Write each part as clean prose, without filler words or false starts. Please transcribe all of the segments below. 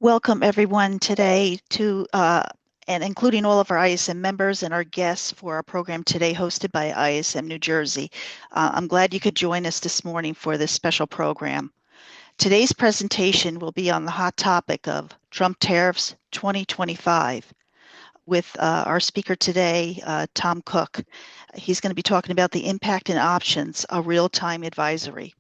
Welcome everyone today to and including all of our ISM members and our guests for our program today hosted by ISM New Jersey. I'm glad you could join us this morning for this special program. Today's presentation will be on the hot topic of Trump tariffs 2025 with our speaker today, Tom Cook. He's going to be talking about the impact and options, a real-time advisory.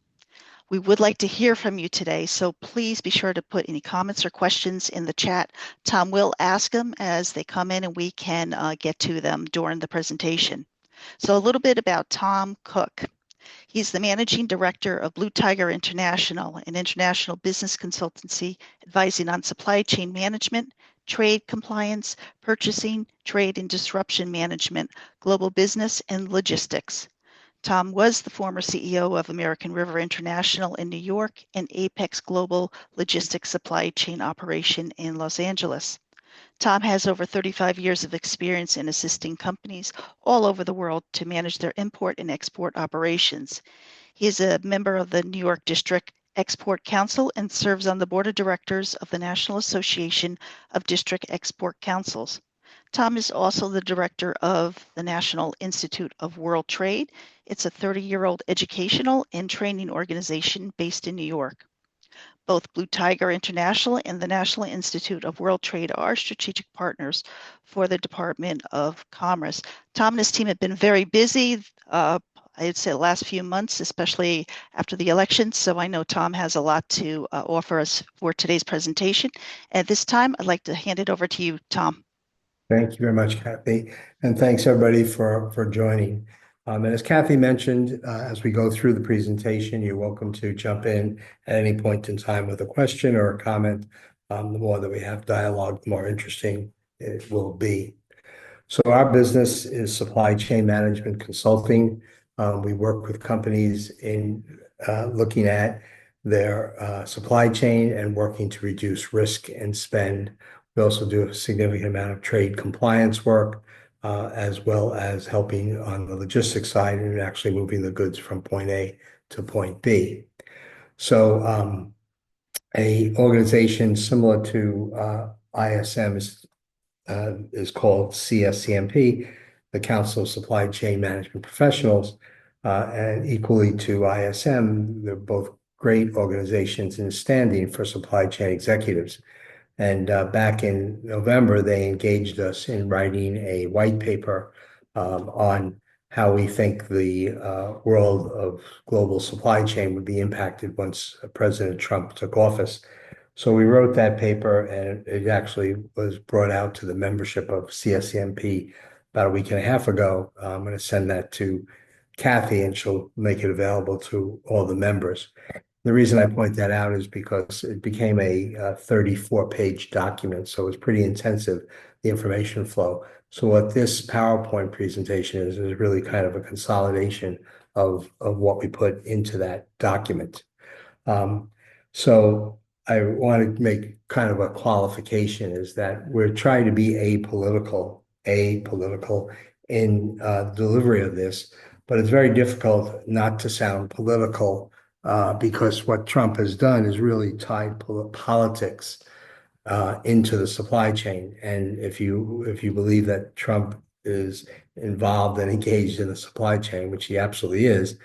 We would like to hear from you today, so please be sure to put any comments or questions in the chat. Tom will ask them as they come in and we can get to them during the presentation. So a little bit about Tom Cook. He's the managing director of Blue Tiger International, an international business consultancy advising on supply chain management, trade compliance, purchasing, trade and disruption management, global business, and logistics. Tom was the former CEO of American River International in New York and Apex Global Logistics Supply Chain Operation in Los Angeles. Tom has over 35 years of experience in assisting companies all over the world to manage their import and export operations. He is a member of the New York District Export Council and serves on the board of directors of the National Association of District Export Councils. Tom is also the director of the National Institute of World Trade. It's a 30-year-old educational and training organization based in New York. Both Blue Tiger International and the National Institute of World Trade are strategic partners for the Department of Commerce. Tom and his team have been very busy, I'd say the last few months, especially after the election. So I know Tom has a lot to offer us for today's presentation. At this time, I'd like to hand it over to you, Tom. Thank you very much, Kathy, and thanks everybody for joining. And as Kathy mentioned, as we go through the presentation, you're welcome to jump in at any point in time with a question or a comment. The more that we have dialogue, the more interesting it will be. So our business is supply chain management consulting. We work with companies in looking at their supply chain and working to reduce risk and spend. We also do a significant amount of trade compliance work, as well as helping on the logistics side and actually moving the goods from point A to point B. So a organization similar to ISM is called CSCMP, the Council of Supply Chain Management Professionals, and equally to ISM, they're both great organizations in standing for supply chain executives. And back in November, they engaged us in writing a white paper on how we think the world of global supply chain would be impacted once President Trump took office. So we wrote that paper, and it actually was brought out to the membership of CSCMP about a week and a half ago. I'm going to send that to Kathy, and she'll make it available to all the members. The reason I point that out is because it became a 34-page document, so it was pretty intensive, the information flow. So what this PowerPoint presentation is really kind of a consolidation of what we put into that document. So I want to make kind of a qualification is that we're trying to be apolitical in delivery of this, but it's very difficult not to sound political because what Trump has done is really tied politics into the supply chain. And if you believe that Trump is involved and engaged in the supply chain, which he absolutely is,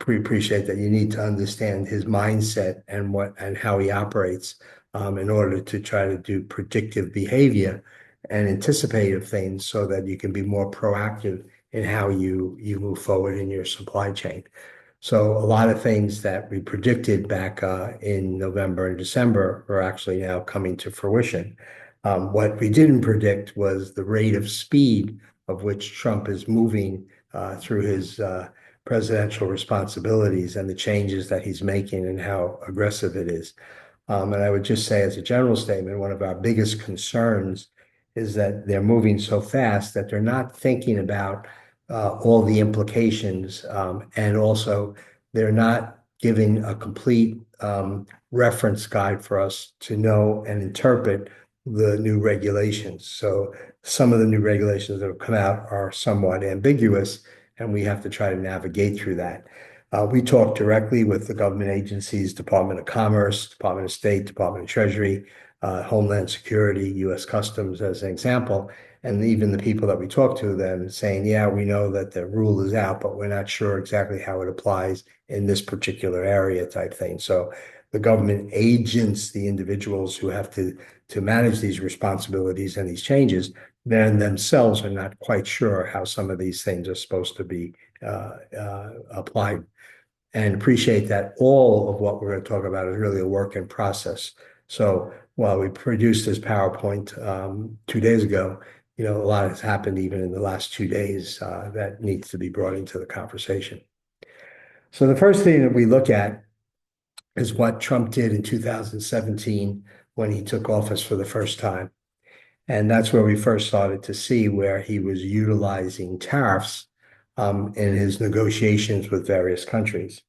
we appreciate that you need to understand his mindset and how he operates in order to try to do predictive behavior and anticipative things so that you can be more proactive in how you move forward in your supply chain. So a lot of things that we predicted back in November and December are actually now coming to fruition. What we didn't predict was the rate of speed of which Trump is moving through his presidential responsibilities and the changes that he's making and how aggressive it is. And I would just say as a general statement, one of our biggest concerns is that they're moving so fast that they're not thinking about all the implications, and also they're not giving a complete reference guide for us to know and interpret the new regulations. So some of the new regulations that have come out are somewhat ambiguous, and we have to try to navigate through that. We talk directly with the government agencies, Department of Commerce, Department of State, Department of Treasury, Homeland Security, U.S. Customs as an example, and even the people that we talk to then saying, yeah, we know that the rule is out, but we're not sure exactly how it applies in this particular area type thing. So the government agents, the individuals who have to manage these responsibilities and these changes, then themselves are not quite sure how some of these things are supposed to be applied. And appreciate that all of what we're going to talk about is really a work in process. So while we produced this PowerPoint 2 days ago, a lot has happened even in the last 2 days that needs to be brought into the conversation. So the first thing that we look at is what Trump did in 2017 when he took office for the first time. And that's where we first started to see where he was utilizing tariffs in his negotiations with various countries.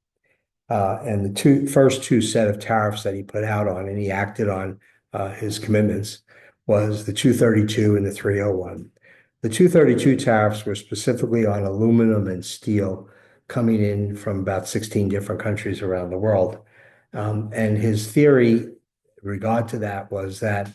And the first two set of tariffs that he put out on, and he acted on his commitments, was the 232 and the 301. The 232 tariffs were specifically on aluminum and steel coming in from about 16 different countries around the world. And his theory in regard to that was that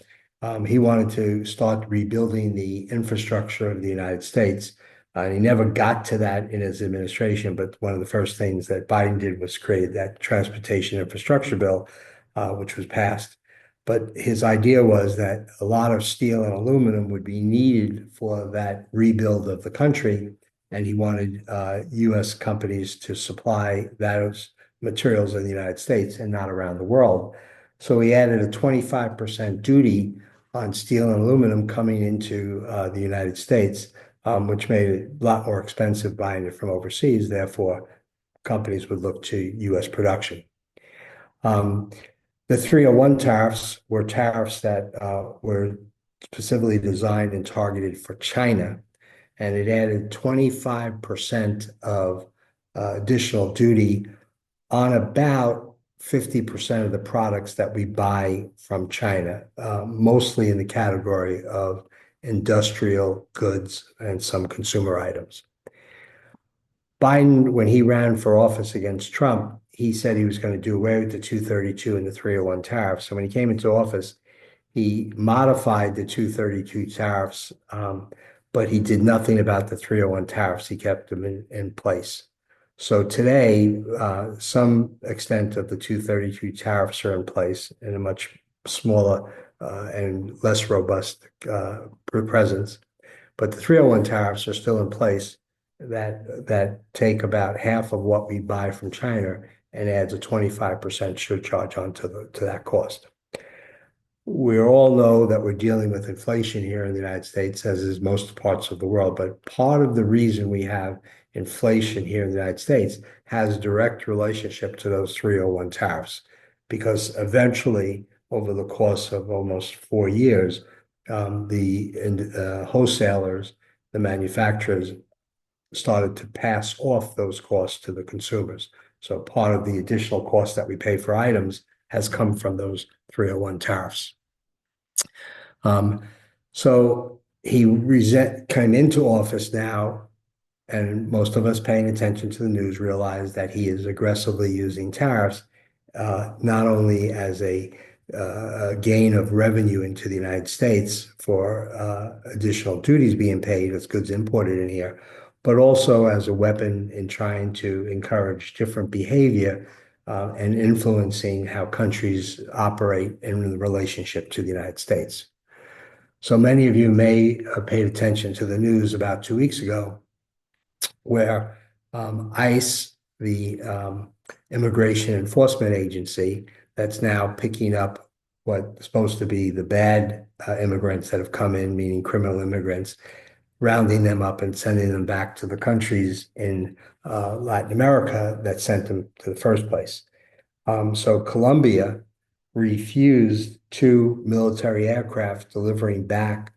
he wanted to start rebuilding the infrastructure of the United States. He never got to that in his administration, but one of the first things that Biden did was create that transportation infrastructure bill, which was passed. But his idea was that a lot of steel and aluminum would be needed for that rebuild of the country, and he wanted U.S. companies to supply those materials in the United States and not around the world. So he added a 25% duty on steel and aluminum coming into the United States, which made it a lot more expensive buying it from overseas. Therefore, companies would look to U.S. production. The 301 tariffs were tariffs that were specifically designed and targeted for China, and it added 25% of additional duty on about 50% of the products that we buy from China, mostly in the category of industrial goods and some consumer items. Biden, when he ran for office against Trump, he said he was going to do away with the 232 and the 301 tariffs. So when he came into office, he modified the 232 tariffs, but he did nothing about the 301 tariffs. He kept them in place. So today, some extent of the 232 tariffs are in place in a much smaller and less robust presence. But the 301 tariffs are still in place that take about half of what we buy from China and adds a 25% surcharge onto that cost. We all know that we're dealing with inflation here in the United States, as is most parts of the world. But part of the reason we have inflation here in the United States has a direct relationship to those 301 tariffs, because eventually, over the course of almost 4 years, the wholesalers, the manufacturers, started to pass off those costs to the consumers. So part of the additional cost that we pay for items has come from those 301 tariffs. So he came into office now, and most of us paying attention to the news realize that he is aggressively using tariffs, not only as a gain of revenue into the United States for additional duties being paid as goods imported in here, but also as a weapon in trying to encourage different behavior and influencing how countries operate in relationship to the United States. So many of you may have paid attention to the news about 2 weeks ago, where ICE, the Immigration Enforcement Agency, that's now picking up what's supposed to be the bad immigrants that have come in, meaning criminal immigrants, rounding them up and sending them back to the countries in Latin America that sent them to the first place. So Colombia refused two military aircraft delivering back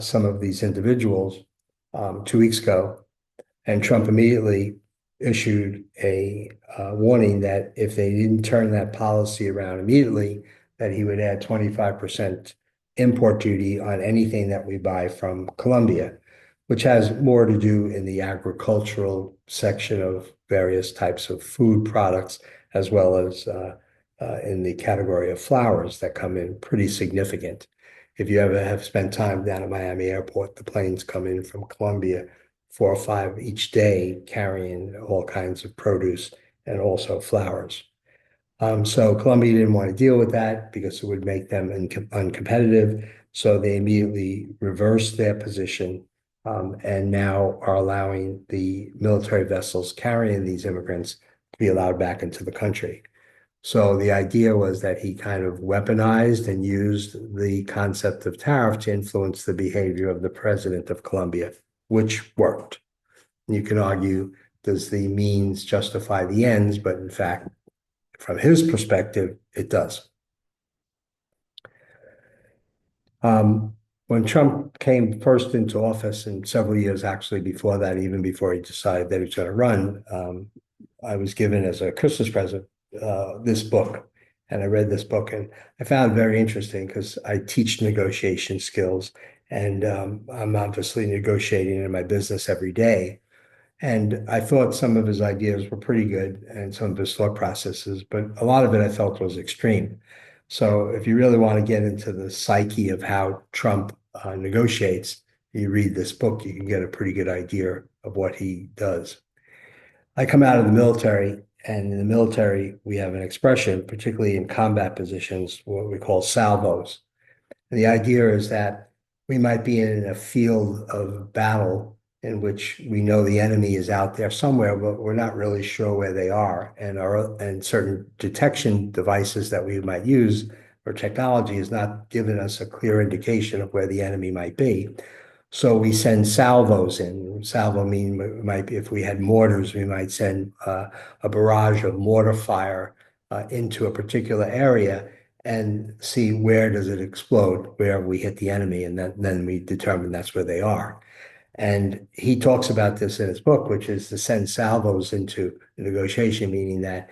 some of these individuals 2 weeks ago. And Trump immediately issued a warning that if they didn't turn that policy around immediately, that he would add 25% import duty on anything that we buy from Colombia, which has more to do in the agricultural section of various types of food products, as well as in the category of flowers that come in pretty significant. If you ever have spent time down at Miami Airport, the planes come in from Colombia, 4 or 5 each day, carrying all kinds of produce and also flowers. So Colombia didn't want to deal with that because it would make them uncompetitive. So they immediately reversed their position, and now are allowing the military vessels carrying these immigrants to be allowed back into the country. So the idea was that he kind of weaponized and used the concept of tariff to influence the behavior of the president of Colombia, which worked. You can argue, does the means justify the ends? But in fact, from his perspective, it does. When Trump came first into office, and several years actually before that, even before he decided that he was going to run, I was given as a Christmas present this book. And I read this book and I found it very interesting because I teach negotiation skills, and I'm obviously negotiating in my business every day. And I thought some of his ideas were pretty good and some of his thought processes, but a lot of it I felt was extreme. So if you really want to get into the psyche of how Trump negotiates, you read this book, you can get a pretty good idea of what he does. I come out of the military, and in the military, we have an expression, particularly in combat positions, what we call salvos. And the idea is that we might be in a field of battle in which we know the enemy is out there somewhere, but we're not really sure where they are. And certain detection devices that we might use or technology is not giving us a clear indication of where the enemy might be. So we send salvos in. Salvo mean might be if we had mortars, we might send a barrage of mortar fire into a particular area and see where does it explode, where we hit the enemy, and then we determine that's where they are. And he talks about this in his book, which is to send salvos into negotiation, meaning that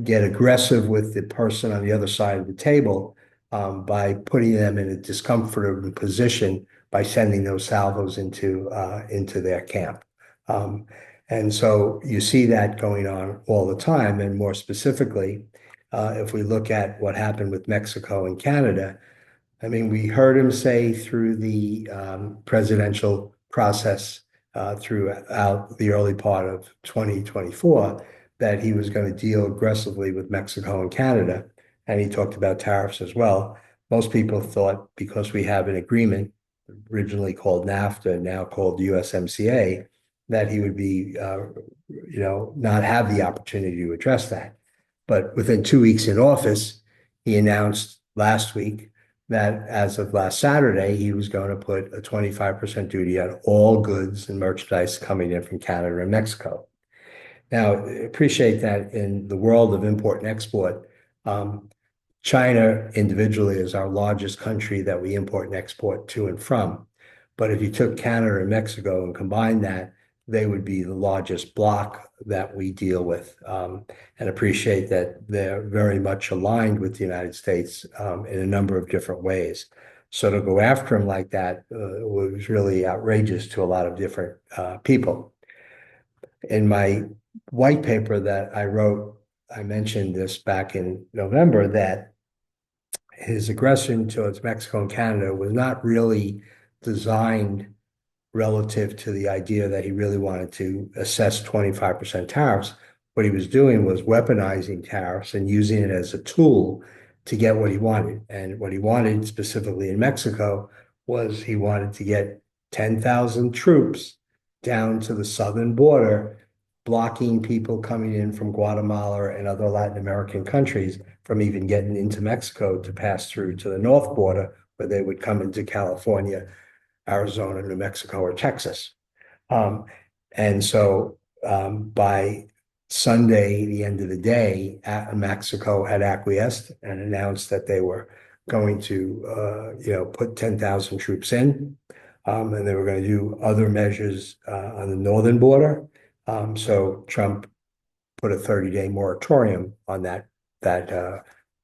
get aggressive with the person on the other side of the table by putting them in a discomfortable position by sending those salvos into their camp. Um, and so you see that going on all the time. And more specifically, if we look at what happened with Mexico and Canada, I mean, we heard him say through the presidential process throughout the early part of 2024 that he was going to deal aggressively with Mexico and Canada. And he talked about tariffs as well. Most people thought because we have an agreement originally called NAFTA, now called USMCA, that he would be, not have the opportunity to address that. But within 2 weeks in office, he announced last week that as of last Saturday, he was going to put a 25% duty on all goods and merchandise coming in from Canada and Mexico. Now, appreciate that in the world of import and export, China individually is our largest country that we import and export to and from. But if you took Canada and Mexico and combined that, they would be the largest block that we deal with, and appreciate that they're very much aligned with the United States in a number of different ways. So to go after them like that was really outrageous to a lot of different people. In my white paper that I wrote, I mentioned this back in November that his aggression towards Mexico and Canada was not really designed relative to the idea that he really wanted to assess 25% tariffs. What he was doing was weaponizing tariffs and using it as a tool to get what he wanted. And what he wanted specifically in Mexico was he wanted to get 10,000 troops down to the southern border, blocking people coming in from Guatemala and other Latin American countries from even getting into Mexico to pass through to the north border, where they would come into California, Arizona, New Mexico, or Texas. Um, and so by Sunday, the end of the day, Mexico had acquiesced and announced that they were going to, put 10,000 troops in, and they were going to do other measures on the northern border. So Trump put a 30-day moratorium on that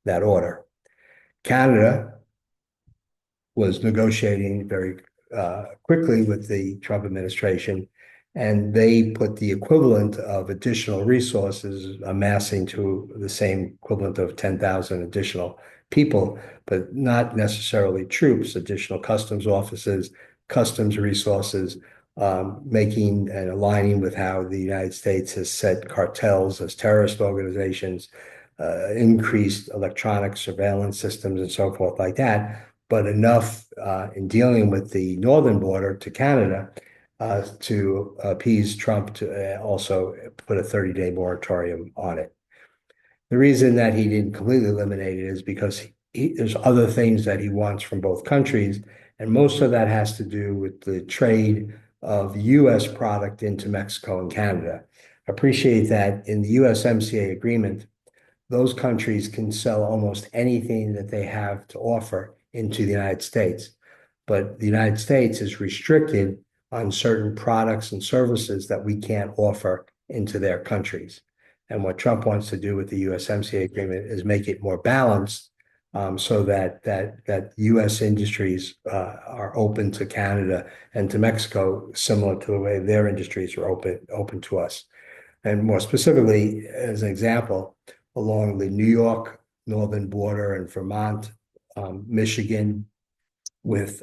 order. Canada was negotiating very quickly with the Trump administration and they put the equivalent of additional resources amassing to the same equivalent of 10,000 additional people, but not necessarily troops, additional customs officers, customs resources, making and aligning with how the United States has set cartels as terrorist organizations, increased electronic surveillance systems and so forth like that, but enough in dealing with the northern border to Canada to appease Trump to also put a 30-day moratorium on it. The reason that he didn't completely eliminate it is because there's other things that he wants from both countries, and most of that has to do with the trade of U.S. product into Mexico and Canada. Appreciate that in the USMCA agreement, those countries can sell almost anything that they have to offer into the United States. But the United States is restricted on certain products and services that we can't offer into their countries. And what Trump wants to do with the USMCA agreement is make it more balanced, so that U.S. industries are open to Canada and to Mexico, similar to the way their industries are open to us. And more specifically, as an example, along the New York northern border and Vermont, Michigan, with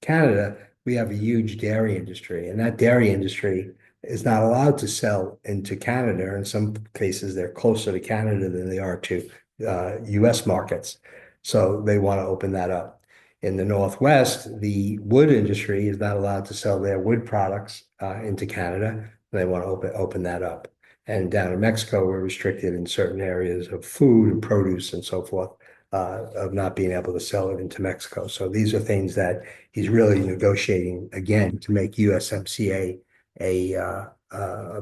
Canada, we have a huge dairy industry, and that dairy industry is not allowed to sell into Canada. In some cases, they're closer to Canada than they are to US markets. So they want to open that up. In the Northwest, the wood industry is not allowed to sell their wood products into Canada. They want to open that up. And down in Mexico, we're restricted in certain areas of food and produce and so forth, of not being able to sell it into Mexico. So these are things that he's really negotiating again to make USMCA a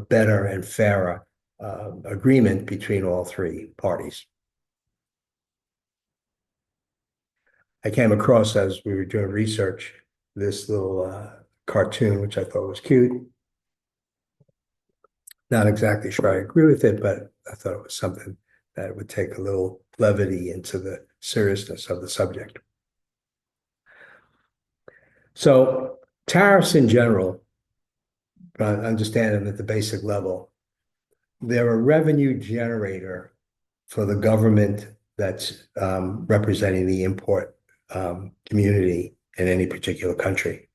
better and fairer agreement between all three parties. I came across, as we were doing research, this little cartoon, which I thought was cute. Not exactly sure I agree with it, but I thought it was something that would take a little levity into the seriousness of the subject. So tariffs in general, understand them at the basic level, they're a revenue generator for the government that's representing the import community in any particular country.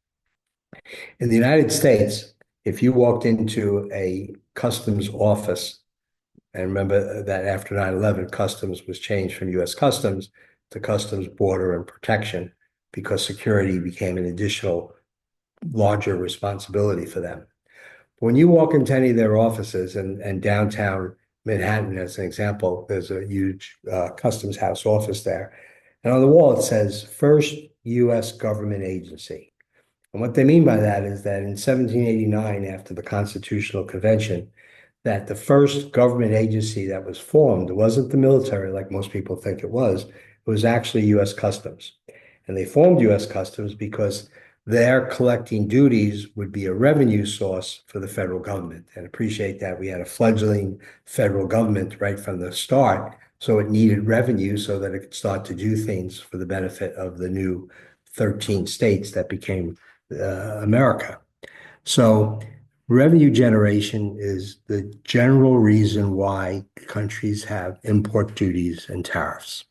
In the United States, if you walked into a customs office, and remember that after 9/11, customs was changed from US Customs to Customs, Border, and Protection because security became an additional larger responsibility for them. When you walk into any of their offices and downtown Manhattan, as an example, there's a huge customs house office there. And on the wall, it says First U.S. Government Agency. And what they mean by that is that in 1789, after the Constitutional Convention, that the first government agency that was formed wasn't the military like most people think it was actually U.S. Customs. And they formed U.S. Customs because their collecting duties would be a revenue source for the federal government. And appreciate that we had a fledgling federal government right from the start. So it needed revenue so that it could start to do things for the benefit of the new 13 states that became America. So revenue generation is the general reason why countries have import duties and tariffs.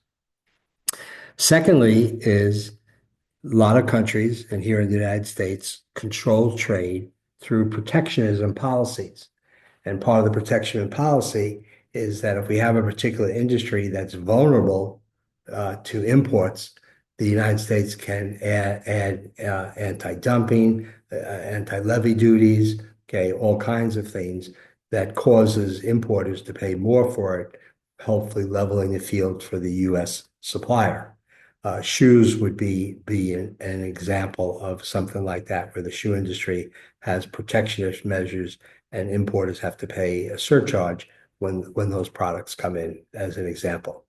Secondly is a lot of countries, and here in the United States, control trade through protectionism policies. And part of the protection policy is that if we have a particular industry that's vulnerable to imports, the United States can add anti-dumping, anti-levy duties, okay, all kinds of things that causes importers to pay more for it, hopefully leveling the field for the U.S. supplier. Shoes would be an example of something like that, where the shoe industry has protectionist measures and importers have to pay a surcharge when those products come in, as an example.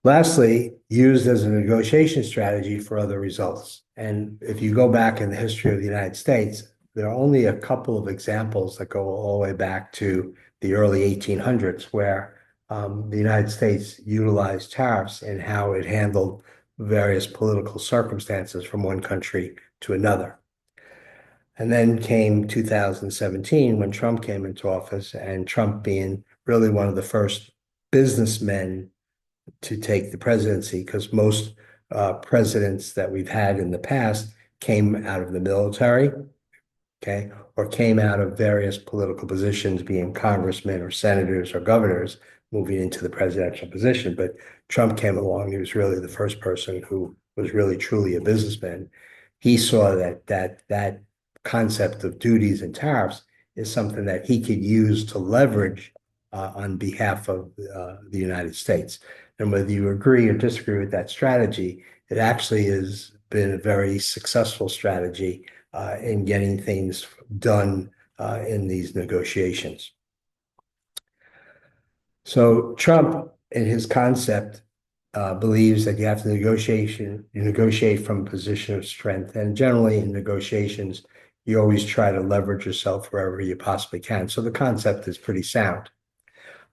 Lastly, used as a negotiation strategy for other results. And if you go back in the history of the United States, there are only a couple of examples that go all the way back to the early 1800s, where the United States utilized tariffs and how it handled various political circumstances from one country to another. And then came 2017 when Trump came into office, and Trump being really one of the first businessmen to take the presidency, because most presidents that we've had in the past came out of the military, okay, or came out of various political positions, being congressmen or senators or governors, moving into the presidential position. But Trump came along. He was really the first person who was really truly a businessman. He saw that concept of duties and tariffs is something that he could use to leverage on behalf of the United States. And whether you agree or disagree with that strategy, it actually has been a very successful strategy in getting things done in these negotiations. So Trump, in his concept, believes that you have to negotiate from a position of strength. And generally in negotiations, you always try to leverage yourself wherever you possibly can. So the concept is pretty sound.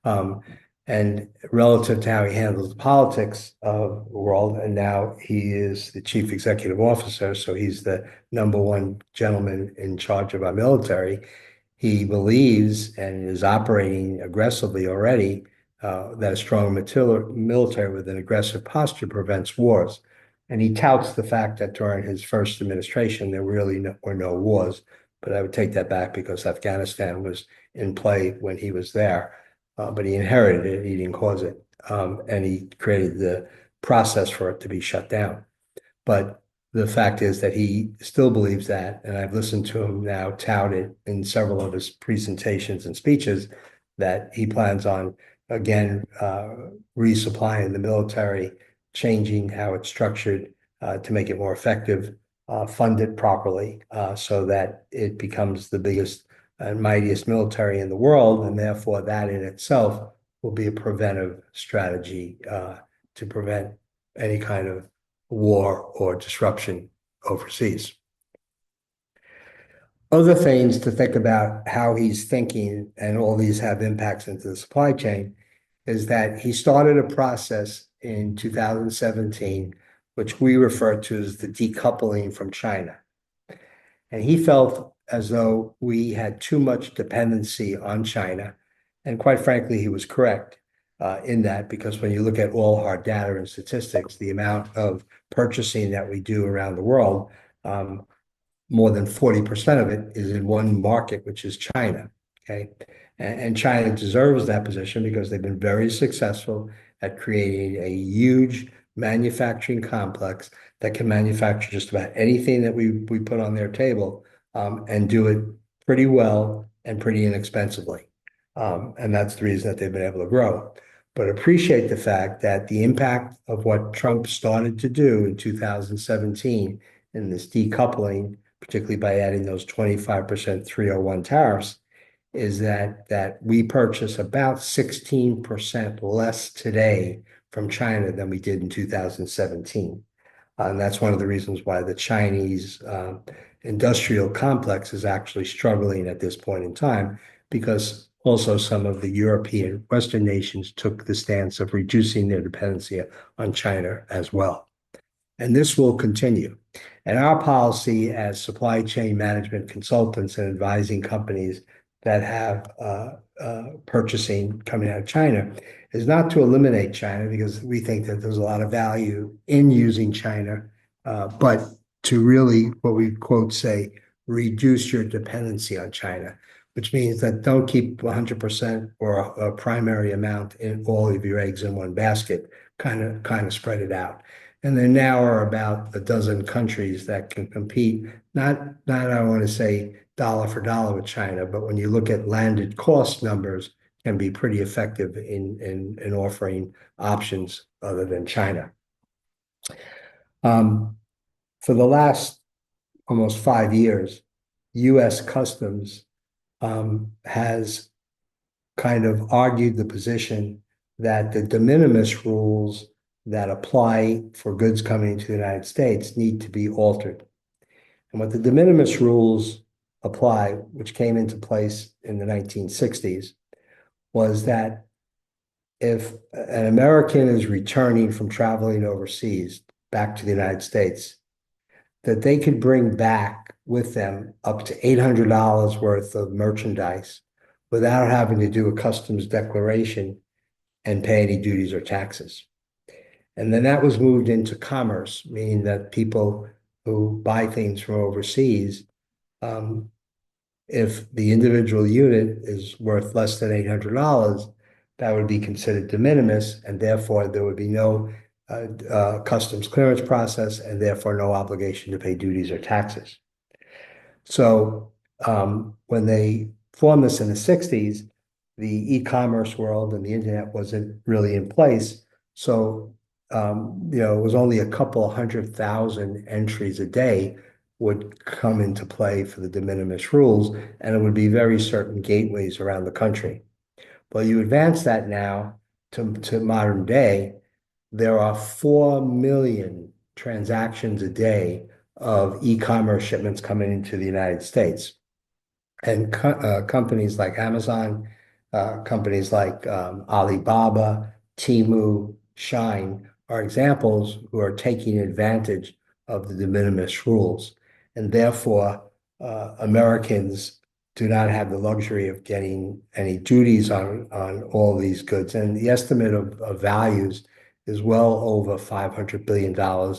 Um, and relative to how he handles the politics of the world, and now he is the chief executive officer, so he's the number one gentleman in charge of our military. He believes and is operating aggressively already that a strong military with an aggressive posture prevents wars. And he touts the fact that during his first administration, there really were no wars. But I would take that back because Afghanistan was in play when he was there. But he inherited it, he didn't cause it. And he created the process for it to be shut down. But the fact is that he still believes that, and I've listened to him now tout it in several of his presentations and speeches, that he plans on, again, resupplying the military, changing how it's structured to make it more effective, fund it properly so that it becomes the biggest and mightiest military in the world, and therefore that in itself will be a preventive strategy to prevent any kind of war or disruption overseas. Other things to think about how he's thinking, and all these have impacts into the supply chain, is that he started a process in 2017, which we refer to as the decoupling from China. And he felt as though we had too much dependency on China. And quite frankly, he was correct in that, because when you look at all hard data and statistics, the amount of purchasing that we do around the world, more than 40% of it is in one market, which is China. Okay. And China deserves that position because they've been very successful at creating a huge manufacturing complex that can manufacture just about anything that we put on their table and do it pretty well and pretty inexpensively. And that's the reason that they've been able to grow. But appreciate the fact that the impact of what Trump started to do in 2017 in this decoupling, particularly by adding those 25% 301 tariffs, is that we purchase about 16% less today from China than we did in 2017. And that's one of the reasons why the Chinese industrial complex is actually struggling at this point in time, because also some of the European Western nations took the stance of reducing their dependency on China as well. And this will continue. And our policy as supply chain management consultants and advising companies that have purchasing coming out of China is not to eliminate China, because we think that there's a lot of value in using China, but to really, what we quote say, reduce your dependency on China, which means that don't keep 100% or a primary amount in all of your eggs in one basket, kind of spread it out. And there now are about a dozen countries that can compete, not I want to say dollar for dollar with China, but when you look at landed cost numbers, can be pretty effective in offering options other than China. For the last almost 5 years, U.S. Customs has kind of argued the position that the de minimis rules that apply for goods coming to the United States need to be altered. And what the de minimis rules apply, which came into place in the 1960s, was that if an American is returning from traveling overseas back to the United States, that they could bring back with them up to $800 worth of merchandise without having to do a customs declaration and pay any duties or taxes. And then that was moved into commerce, meaning that people who buy things from overseas, um, if the individual unit is worth less than $800, that would be considered de minimis, and therefore there would be no customs clearance process, and therefore no obligation to pay duties or taxes. So when they formed this in the 60s, the e-commerce world and the internet wasn't really in place. So it was only a couple 100,000 entries a day would come into play for the de minimis rules, and it would be very certain gateways around the country. Well, you advance that now to modern day, there are 4 million transactions a day of e-commerce shipments coming into the United States. And companies like Amazon, companies like Alibaba, Temu, Shine are examples who are taking advantage of the de minimis rules. And therefore, Americans do not have the luxury of getting any duties on all these goods. And the estimate of values is well over $500 billion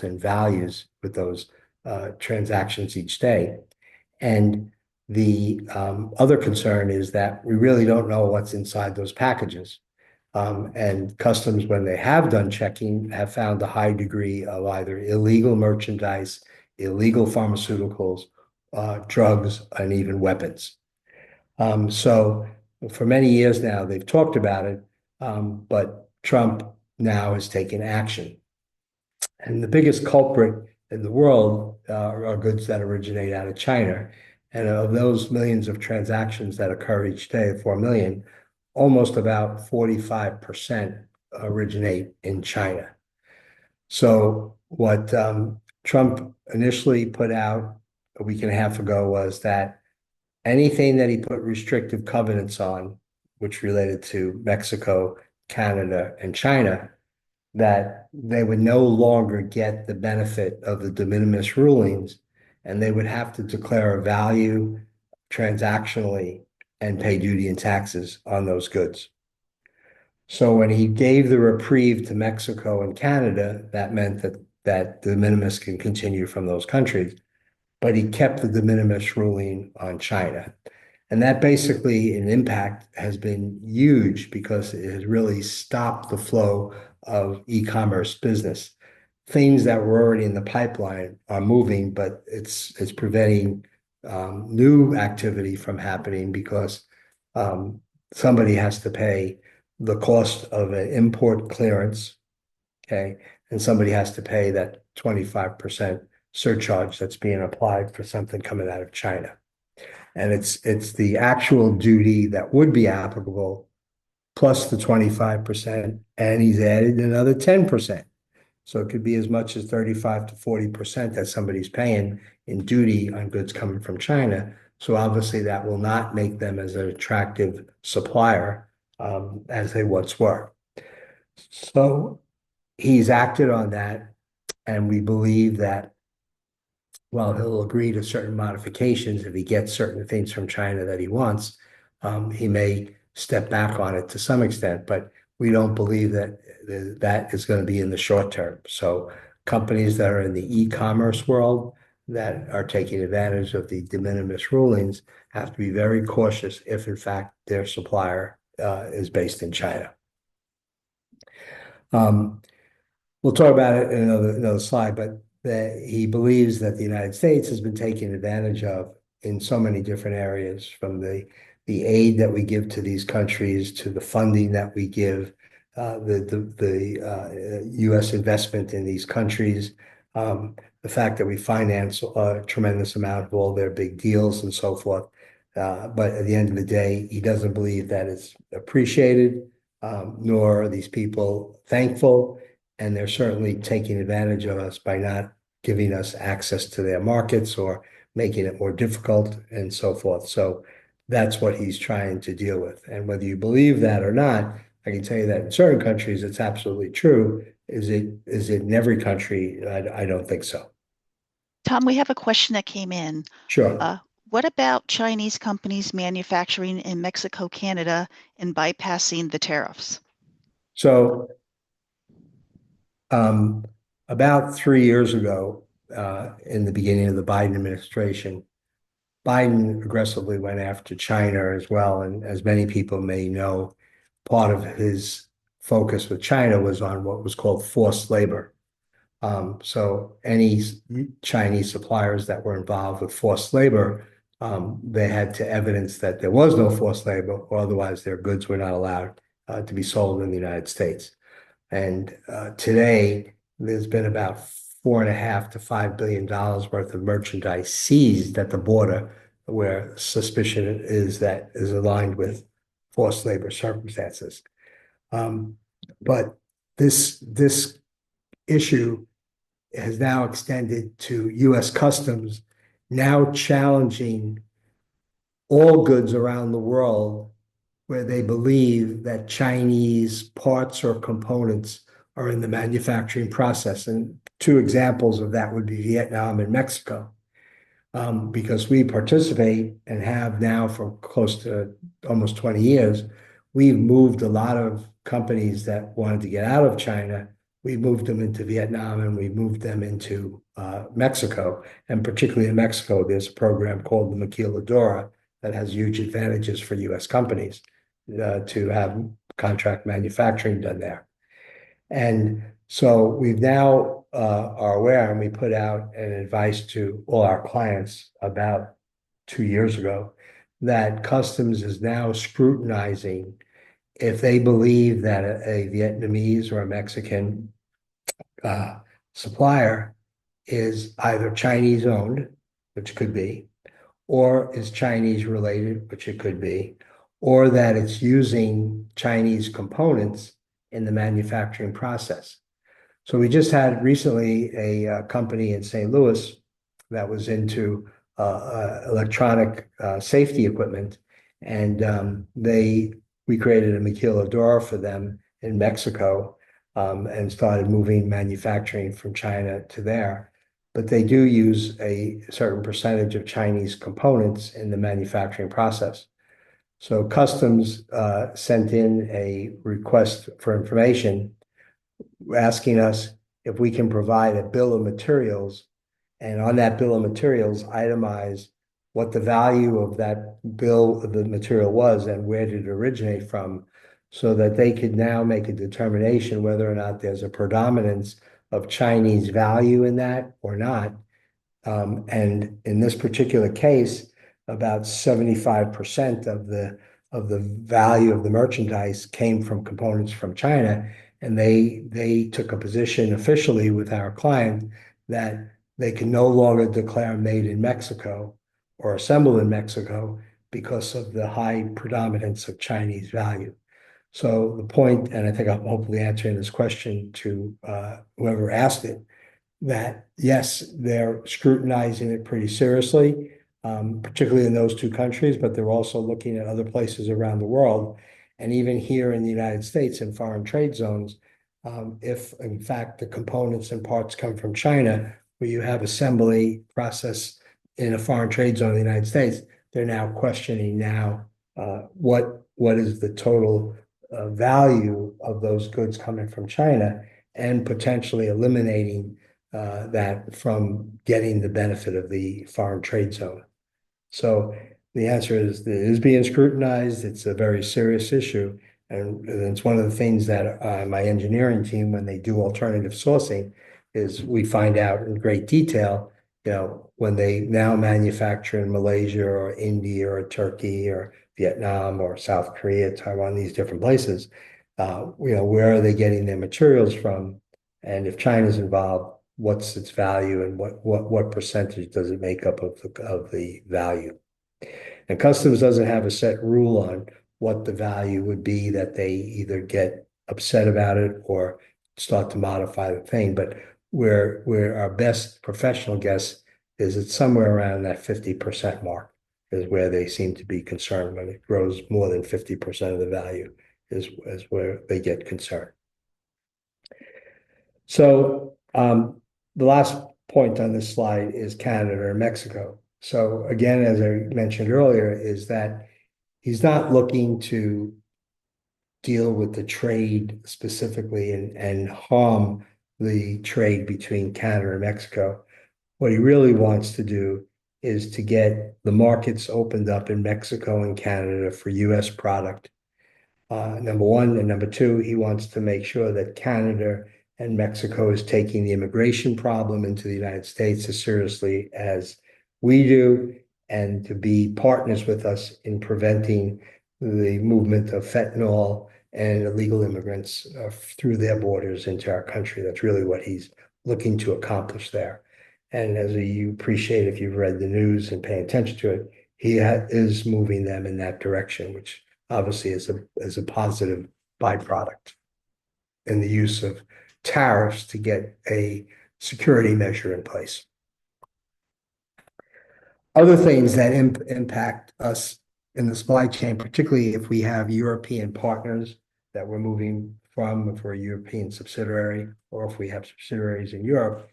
in values with those transactions each day. And the other concern is that we really don't know what's inside those packages. And customs, when they have done checking, have found a high degree of either illegal merchandise, illegal pharmaceuticals, drugs, and even weapons. So for many years now, they've talked about it, but Trump now has taken action. And the biggest culprit in the world are goods that originate out of China. And of those millions of transactions that occur each day, 4 million, almost about 45% originate in China. So what Trump initially put out a week and a half ago was that anything that he put restrictive covenants on, which related to Mexico, Canada, and China, that they would no longer get the benefit of the de minimis rulings, and they would have to declare a value transactionally and pay duty and taxes on those goods. So when he gave the reprieve to Mexico and Canada, that meant that de minimis can continue from those countries, but he kept the de minimis ruling on China. And that basically, an impact has been huge because it has really stopped the flow of e-commerce business. Things that were already in the pipeline are moving, but it's preventing new activity from happening because somebody has to pay the cost of an import clearance, okay, and somebody has to pay that 25% surcharge that's being applied for something coming out of China. And it's the actual duty that would be applicable plus the 25%, and he's added another 10%. So it could be as much as 35 to 40% that somebody's paying in duty on goods coming from China. So obviously that will not make them as an attractive supplier as they once were. So he's acted on that, and we believe that while he'll agree to certain modifications if he gets certain things from China that he wants, he may step back on it to some extent, but we don't believe that that is going to be in the short term. So companies that are in the e-commerce world that are taking advantage of the de minimis rulings have to be very cautious if in fact their supplier is based in China. We'll talk about it in another slide, but he believes that the United States has been taken advantage of in so many different areas, from the aid that we give to these countries to the funding that we give, the U.S. investment in these countries, the fact that we finance a tremendous amount of all their big deals and so forth. But at the end of the day, he doesn't believe that it's appreciated, nor are these people thankful. And they're certainly taking advantage of us by not giving us access to their markets or making it more difficult and so forth. So that's what he's trying to deal with. And whether you believe that or not, I can tell you that in certain countries, it's absolutely true. Is it in every country? I don't think so. Tom, we have a question that came in. Sure. Uh, what about Chinese companies manufacturing in Mexico, Canada, and bypassing the tariffs? So um, about 3 years ago, in the beginning of the Biden administration, Biden aggressively went after China as well. And as many people may know, part of his focus with China was on what was called forced labor. So any Chinese suppliers that were involved with forced labor, they had to evidence that there was no forced labor, or otherwise their goods were not allowed to be sold in the United States. And today, there's been about $4.5 to $5 billion worth of merchandise seized at the border, where suspicion is that is aligned with forced labor circumstances. Um, but this issue has now extended to U.S. Customs, now challenging all goods around the world where they believe that Chinese parts or components are in the manufacturing process. And two examples of that would be Vietnam and Mexico, because we participate and have now for close to almost 20 years. We've moved a lot of companies that wanted to get out of China. We moved them into Vietnam and we moved them into Mexico. And particularly in Mexico, there's a program called the Maquiladora that has huge advantages for US companies to have contract manufacturing done there. And so we've now are aware, and we put out an advice to all our clients about 2 years ago that customs is now scrutinizing if they believe that a Vietnamese or a Mexican uh, supplier is either Chinese owned, which could be, or is Chinese related, which it could be, or that it's using Chinese components in the manufacturing process. So we just had recently a company in St. Louis that was into electronic safety equipment, and we created a maquiladora for them in Mexico, and started moving manufacturing from China to there. But they do use a certain percentage of Chinese components in the manufacturing process. So Customs sent in a request for information asking us if we can provide a bill of materials, and on that bill of materials, itemize what the value of that bill of the material was and where did it originate from, so that they could now make a determination whether or not there's a predominance of Chinese value in that or not. And in this particular case, about 75% of the value of the merchandise came from components from China. And they took a position officially with our client that they can no longer declare made in Mexico or assembled in Mexico because of the high predominance of Chinese value. So the point, and I think I'm hopefully answering this question to whoever asked it, that yes, they're scrutinizing it pretty seriously, particularly in those two countries, but they're also looking at other places around the world. And even here in the United States in foreign trade zones, if in fact the components and parts come from China, where you have assembly process in a foreign trade zone in the United States, they're now questioning now what is the total value of those goods coming from China, and potentially eliminating that from getting the benefit of the foreign trade zone. So the answer is it is being scrutinized. It's a very serious issue. And it's one of the things that my engineering team, when they do alternative sourcing, is we find out in great detail, when they now manufacture in Malaysia or India or Turkey or Vietnam or South Korea, Taiwan, these different places, where are they getting their materials from? And if China's involved, what's its value and what percentage does it make up of the value? And customs doesn't have a set rule on what the value would be that they either get upset about it or start to modify the thing. But where our best professional guess is it's somewhere around that 50% mark is where they seem to be concerned. When it grows more than 50% of the value is where they get concerned. So the last point on this slide is Canada and Mexico. So again, as I mentioned earlier, is that he's not looking to deal with the trade specifically and harm the trade between Canada and Mexico. What he really wants to do is to get the markets opened up in Mexico and Canada for US product, number one. And number two, he wants to make sure that Canada and Mexico is taking the immigration problem into the United States as seriously as we do, and to be partners with us in preventing the movement of fentanyl and illegal immigrants through their borders into our country. That's really what he's looking to accomplish there. And as you appreciate, if you've read the news and pay attention to it, he is moving them in that direction, which obviously is a positive byproduct in the use of tariffs to get a security measure in place. Other things that impact us in the supply chain, particularly if we have European partners that we're moving from, if we're a European subsidiary, or if we have subsidiaries in Europe,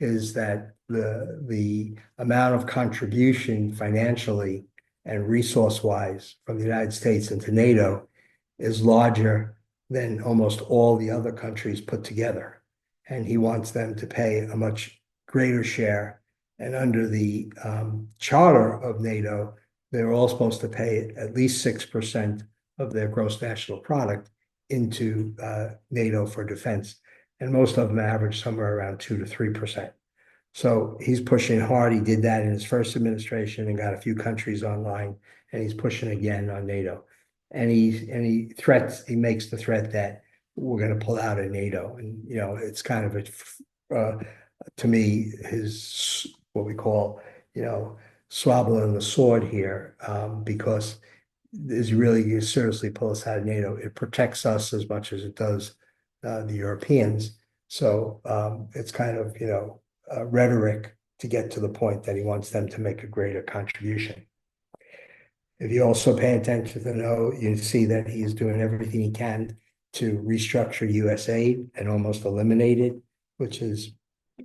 is that the amount of contribution financially and resource-wise from the United States into NATO is larger than almost all the other countries put together. And he wants them to pay a much greater share. And under the charter of NATO, they're all supposed to pay at least 6% of their gross national product into NATO for defense. And most of them average somewhere around 2 to 3%. So he's pushing hard. He did that in his first administration and got a few countries online, and he's pushing again on NATO. And he makes the threat that we're going to pull out of NATO. And it's kind of to me, his what we call, swabbling the sword here, because is really seriously pull us out of NATO. It protects us as much as it does the Europeans. So it's kind of, rhetoric to get to the point that he wants them to make a greater contribution. If you also pay attention to the note, you see that he's doing everything he can to restructure US aid and almost eliminate it, which is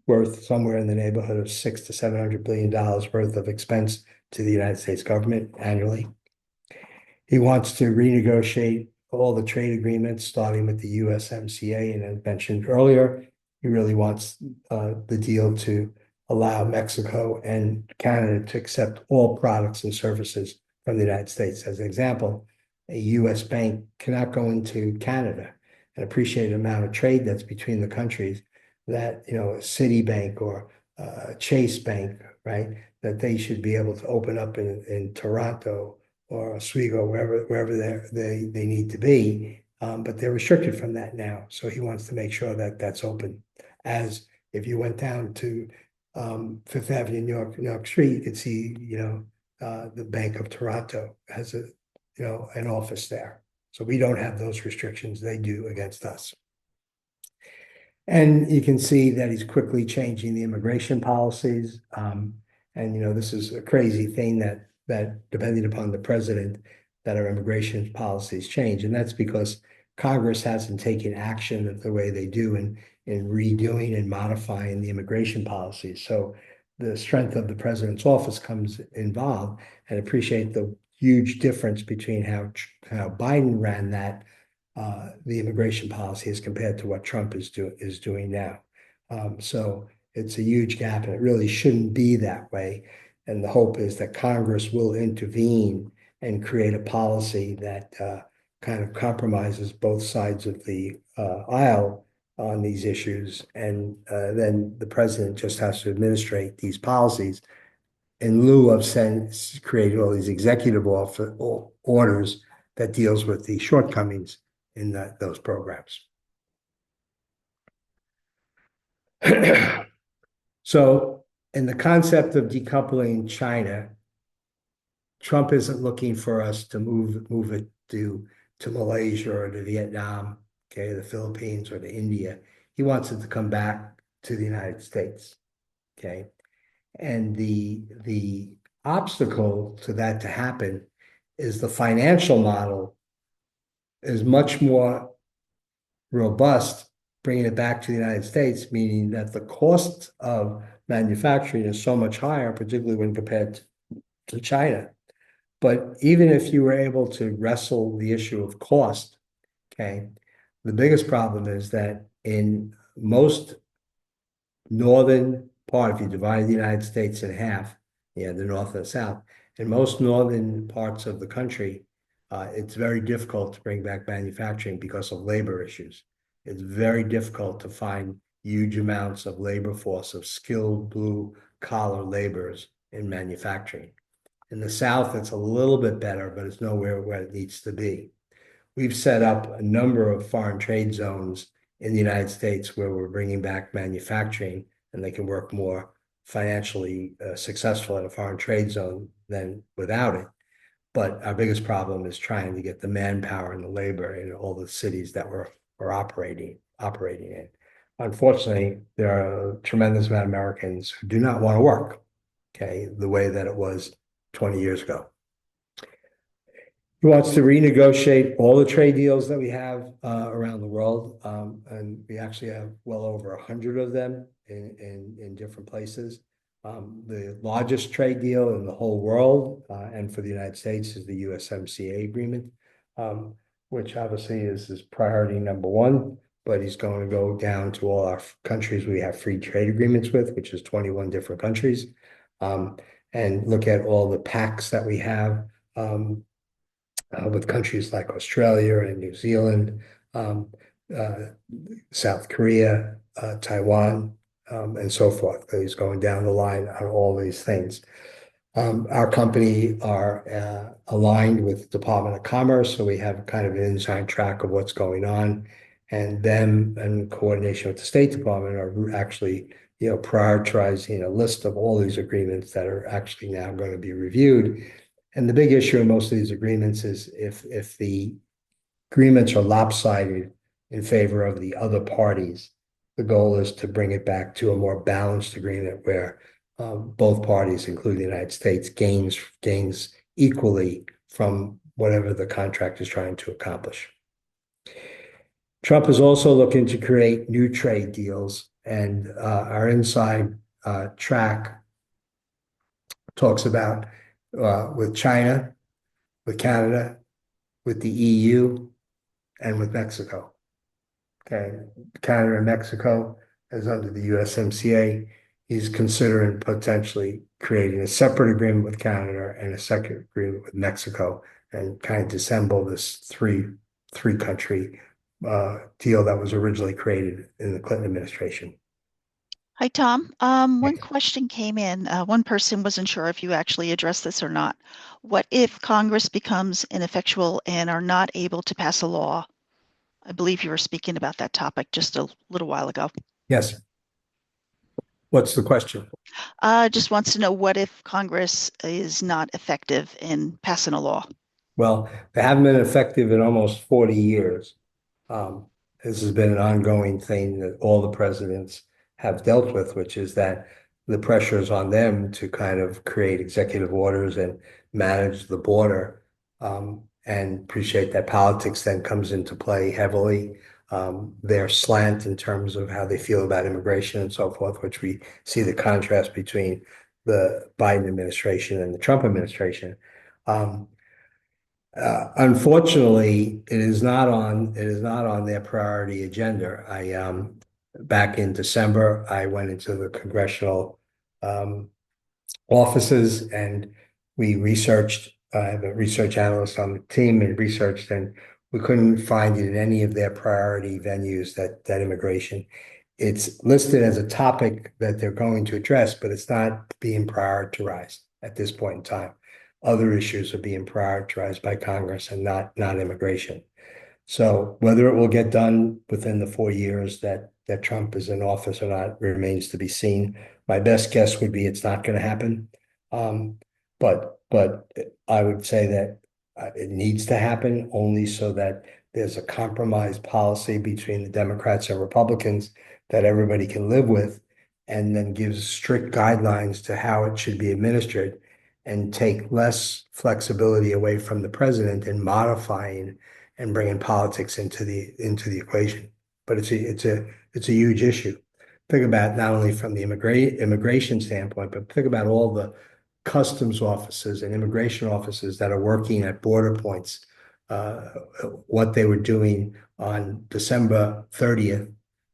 worth somewhere in the neighborhood of $600 to $700 billion worth of expense to the United States government annually. He wants to renegotiate all the trade agreements, starting with the USMCA. And as mentioned earlier, he really wants the deal to allow Mexico and Canada to accept all products and services from the United States. As an example, a US bank cannot go into Canada and appreciate the amount of trade that's between the countries that, a Citibank or Chase Bank, right, that they should be able to open up in Toronto or Oswego, wherever they need to be. But they're restricted from that now. So he wants to make sure that that's open. As if you went down to Fifth Avenue, New York Street, you could see, the Bank of Toronto has an office there. So we don't have those restrictions. They do against us. And you can see that he's quickly changing the immigration policies. And this is a crazy thing that depending upon the president, that our immigration policies change. And that's because Congress hasn't taken action the way they do in redoing and modifying the immigration policies. So the strength of the president's office comes involved, and appreciate the huge difference between how Biden ran the immigration policy as compared to what Trump is doing now. So it's a huge gap, and it really shouldn't be that way. And the hope is that Congress will intervene and create a policy that kind of compromises both sides of the aisle on these issues. And then the president just has to administrate these policies in lieu of creating all these executive orders that deals with the shortcomings in those programs. So in the concept of decoupling China, Trump isn't looking for us to move it to Malaysia or to Vietnam, okay, the Philippines or to India. He wants it to come back to the United States, okay? And the obstacle to that to happen is the financial model is much more robust bringing it back to the United States, meaning that the cost of manufacturing is so much higher, particularly when compared to China. But even if you were able to wrestle the issue of cost, okay, the biggest problem is that in most northern part, if you divide the United States in half, yeah, the north and the south, in most northern parts of the country, it's very difficult to bring back manufacturing because of labor issues. It's very difficult to find huge amounts of labor force of skilled blue collar laborers in manufacturing. In the south, it's a little bit better, but it's nowhere where it needs to be. We've set up a number of foreign trade zones in the United States where we're bringing back manufacturing and they can work more financially successful in a foreign trade zone than without it. But our biggest problem is trying to get the manpower and the labor in all the cities that we're operating in. Unfortunately, there are a tremendous amount of Americans who do not want to work, okay, the way that it was 20 years ago. He wants to renegotiate all the trade deals that we have around the world. And we actually have well over 100 of them in different places. The largest trade deal in the whole world and for the United States is the USMCA agreement, which obviously is his priority number one. But he's going to go down to all our countries we have free trade agreements with, which is 21 different countries, and look at all the pacts that we have. With countries like Australia and New Zealand, um, uh, South Korea, Taiwan, and so forth. He's going down the line on all these things. Our company are aligned with the Department of Commerce, so we have kind of an inside track of what's going on. And them, in coordination with the State Department, are actually, prioritizing a list of all these agreements that are actually now going to be reviewed. And the big issue in most of these agreements is if the agreements are lopsided in favor of the other parties, the goal is to bring it back to a more balanced agreement where both parties, including the United States, gains equally from whatever the contract is trying to accomplish. Trump is also looking to create new trade deals, and our inside track talks about with China, with Canada, with the EU, and with Mexico. Okay, Canada and Mexico is under the USMCA. He's considering potentially creating a separate agreement with Canada and a second agreement with Mexico, and kind of disassemble this three country deal that was originally created in the Clinton administration. Hi, Tom. One question came in. One person wasn't sure if you actually addressed this or not. What if Congress becomes ineffectual and are not able to pass a law? I believe you were speaking about that topic just a little while ago. Yes. What's the question? Just wants to know what if Congress is not effective in passing a law? Well, they haven't been effective in almost 40 years. Um, this has been an ongoing thing that all the presidents have dealt with, which is that the pressure is on them to kind of create executive orders and manage the border. And appreciate that politics then comes into play heavily. Their slant in terms of how they feel about immigration and so forth, which we see the contrast between the Biden administration and the Trump administration. Um, Unfortunately, it is not on their priority agenda. I back in December, I went into the congressional um, offices and we researched. I have a research analyst on the team and researched, and we couldn't find it in any of their priority venues that immigration. It's listed as a topic that they're going to address, but it's not being prioritized at this point in time. Other issues are being prioritized by Congress and not immigration. So whether it will get done within the 4 years that Trump is in office or not remains to be seen. My best guess would be it's not going to happen. Um, but I would say that it needs to happen only so that there's a compromise policy between the Democrats and Republicans that everybody can live with, and then gives strict guidelines to how it should be administered and take less flexibility away from the president in modifying and bringing politics into the equation. But it's a huge issue. think about not only from the immigration standpoint, but think about all the customs officers and immigration officers that are working at border points, uh, what they were doing on December 30th,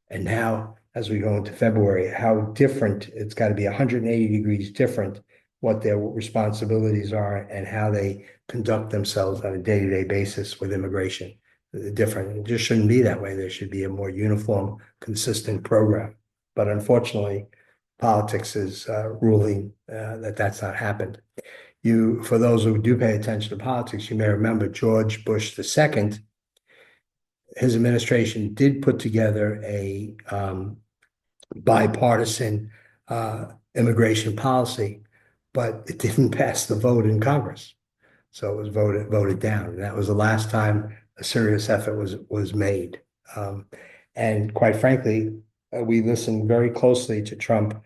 and now as we go into February, how different it's got to be 180 degrees different what their responsibilities are and how they conduct themselves on a day-to-day basis with immigration. Different. It just shouldn't be that way. There should be a more uniform, consistent program. But unfortunately, politics is ruling that that's not happened. For those who do pay attention to politics, you may remember George Bush II, his administration did put together a bipartisan immigration policy, but it didn't pass the vote in Congress. So it was voted down. And that was the last time a serious effort was made. Um, and quite frankly, we listened very closely to Trump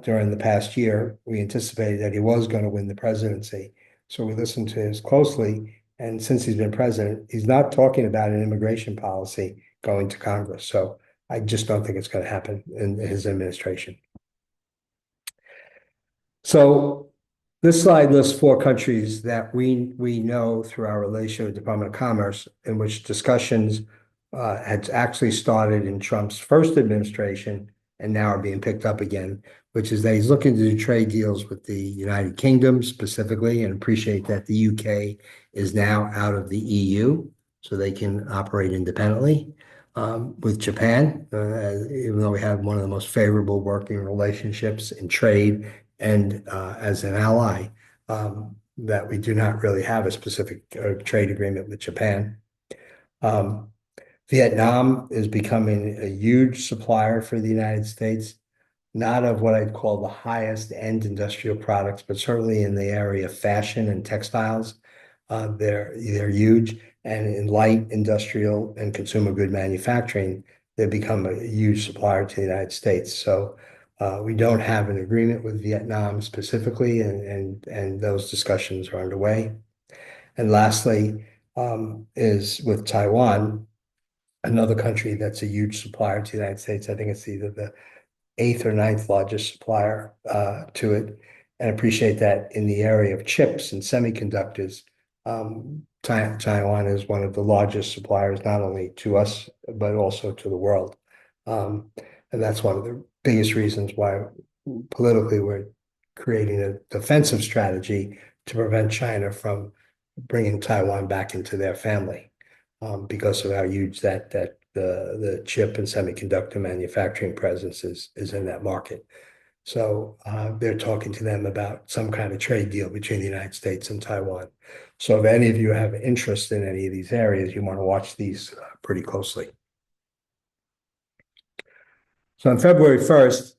during the past year. We anticipated that he was going to win the presidency. So we listened to his closely. And since he's been president, he's not talking about an immigration policy going to Congress. So I just don't think it's going to happen in his administration. So this slide lists four countries that we know through our relation with the Department of Commerce in which discussions had actually started in Trump's first administration and now are being picked up again, which is that he's looking to do trade deals with the United Kingdom specifically, and appreciate that the UK is now out of the EU, so they can operate independently. With Japan, even though we have one of the most favorable working relationships in trade and as an ally, that we do not really have a specific trade agreement with Japan. Um, Vietnam is becoming a huge supplier for the United States, not of what I'd call the highest end industrial products, but certainly in the area of fashion and textiles. They're huge, and in light industrial and consumer good manufacturing, they've become a huge supplier to the United States. So we don't have an agreement with Vietnam specifically, and those discussions are underway. And lastly, is with Taiwan, another country that's a huge supplier to the United States. I think it's either the eighth or ninth largest supplier to it, and appreciate that in the area of chips and semiconductors, Taiwan is one of the largest suppliers, not only to us, but also to the world. Um, and that's one of the biggest reasons why politically we're creating a defensive strategy to prevent China from bringing Taiwan back into their family, because of how huge the chip and semiconductor manufacturing presence is in that market. So they're talking to them about some kind of trade deal between the United States and Taiwan. So if any of you have interest in any of these areas, you want to watch these pretty closely. So on February 1st,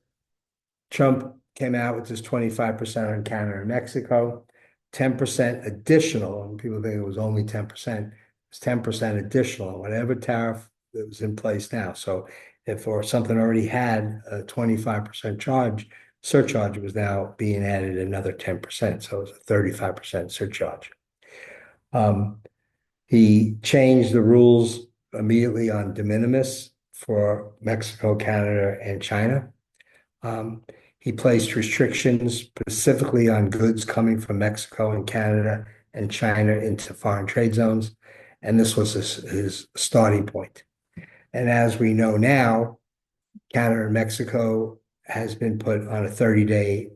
Trump came out with this 25% on Canada and Mexico, 10% additional, and people think it was only 10%. It's 10% additional on whatever tariff that was in place now. So if or something already had a 25% surcharge was now being added another 10%. So it was a 35% surcharge. He changed the rules immediately on de minimis for Mexico, Canada, and China. He placed restrictions specifically on goods coming from Mexico and Canada and China into foreign trade zones. And this was his starting point. And as we know now, Canada and Mexico has been put on a 30-day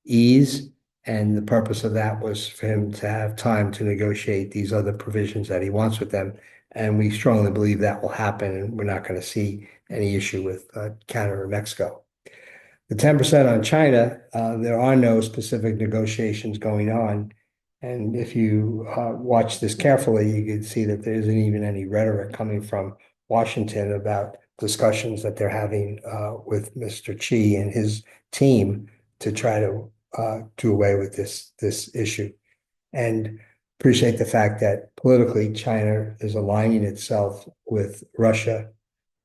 ease. And the purpose of that was for him to have time to negotiate these other provisions that he wants with them. And we strongly believe that will happen, and we're not going to see any issue with Canada or Mexico. The 10% on China, there are no specific negotiations going on. And if you watch this carefully, you can see that there isn't even any rhetoric coming from Washington about discussions that they're having with Mr. Xi and his team to try to do away with this issue. And appreciate the fact that politically China is aligning itself with Russia,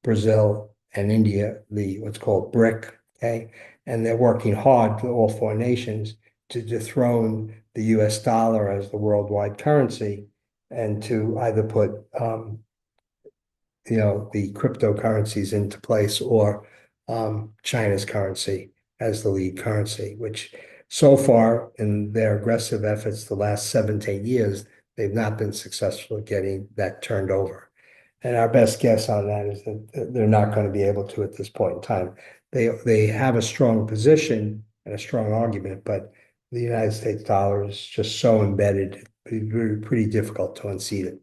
Brazil, and India, the what's called BRIC, okay? And they're working hard, all four nations, to dethrone the US dollar as the worldwide currency and to either put the cryptocurrencies into place, or China's currency as the lead currency, which so far in their aggressive efforts the last 7 to 8 years, they've not been successful at getting that turned over. And our best guess on that is that they're not going to be able to at this point in time. They have a strong position and a strong argument, but the United States dollar is just so embedded, it'd be pretty difficult to unseat it.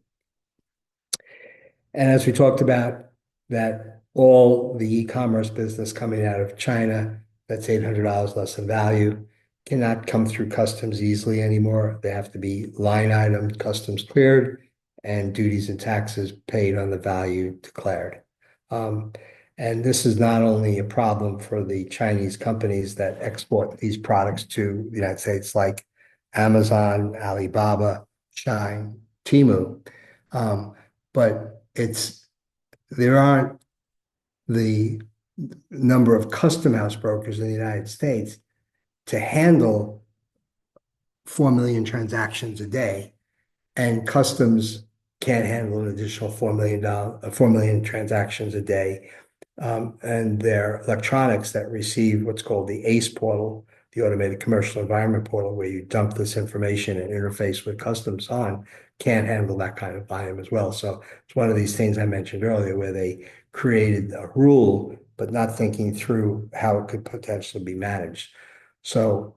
And as we talked about, that all the e-commerce business coming out of China, that's $800 less in value, cannot come through customs easily anymore. They have to be line item customs cleared and duties and taxes paid on the value declared. Um, and this is not only a problem for the Chinese companies that export these products to the United States, like Amazon, Alibaba, Shine, Temu, but there aren't the number of custom house brokers in the United States to handle 4 million transactions a day, and customs can't handle an additional $4 million transactions a day. And their electronics that receive what's called the ACE portal, the Automated Commercial Environment Portal, where you dump this information and interface with customs on, can't handle that kind of volume as well. So it's one of these things I mentioned earlier where they created a rule, but not thinking through how it could potentially be managed. So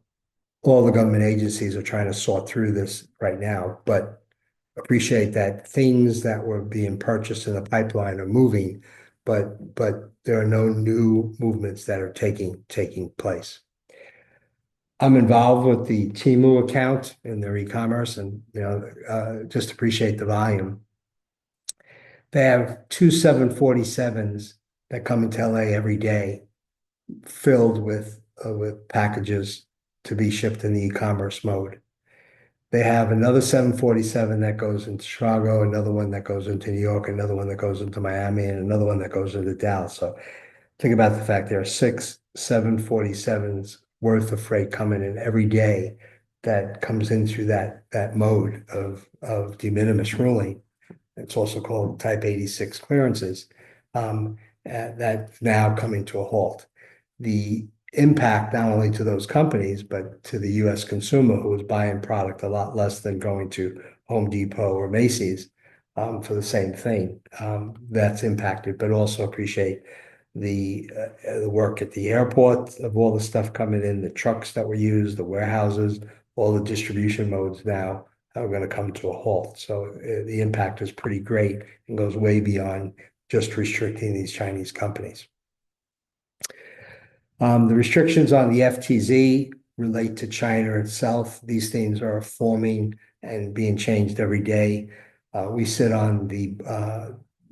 all the government agencies are trying to sort through this right now, but appreciate that things that were being purchased in the pipeline are moving, but there are no new movements that are taking place. I'm involved with the Temu account in their e-commerce, and just appreciate the volume. They have two 747s that come into LA every day, filled with packages to be shipped in the e-commerce mode. They have another 747 that goes into Chicago, another one that goes into New York, another one that goes into Miami, and another one that goes into Dallas. So think about the fact there are six 747s worth of freight coming in every day that comes in through that mode of de minimis ruling. It's also called Type 86 clearances, that's now coming to a halt. The impact not only to those companies, but to the US consumer who is buying product a lot less than going to Home Depot or Macy's for the same thing. That's impacted, but also appreciate the work at the airport of all the stuff coming in, the trucks that were used, the warehouses, all the distribution modes now are going to come to a halt. So the impact is pretty great and goes way beyond just restricting these Chinese companies. The restrictions on the FTZ relate to China itself. These things are forming and being changed every day. We sit on the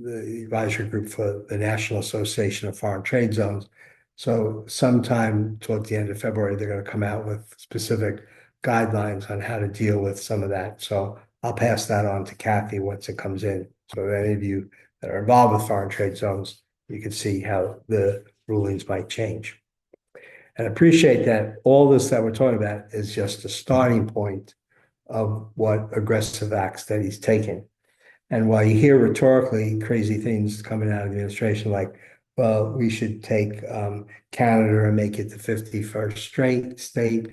advisory group for the National Association of Foreign Trade Zones. So sometime towards the end of February, they're going to come out with specific guidelines on how to deal with some of that. So I'll pass that on to Kathy once it comes in. So any of you that are involved with foreign trade zones, you can see how the rulings might change. And appreciate that all this that we're talking about is just a starting point of what aggressive acts that he's taken. And while you hear rhetorically crazy things coming out of the administration, like, well, we should take Canada and make it the 51st straight state,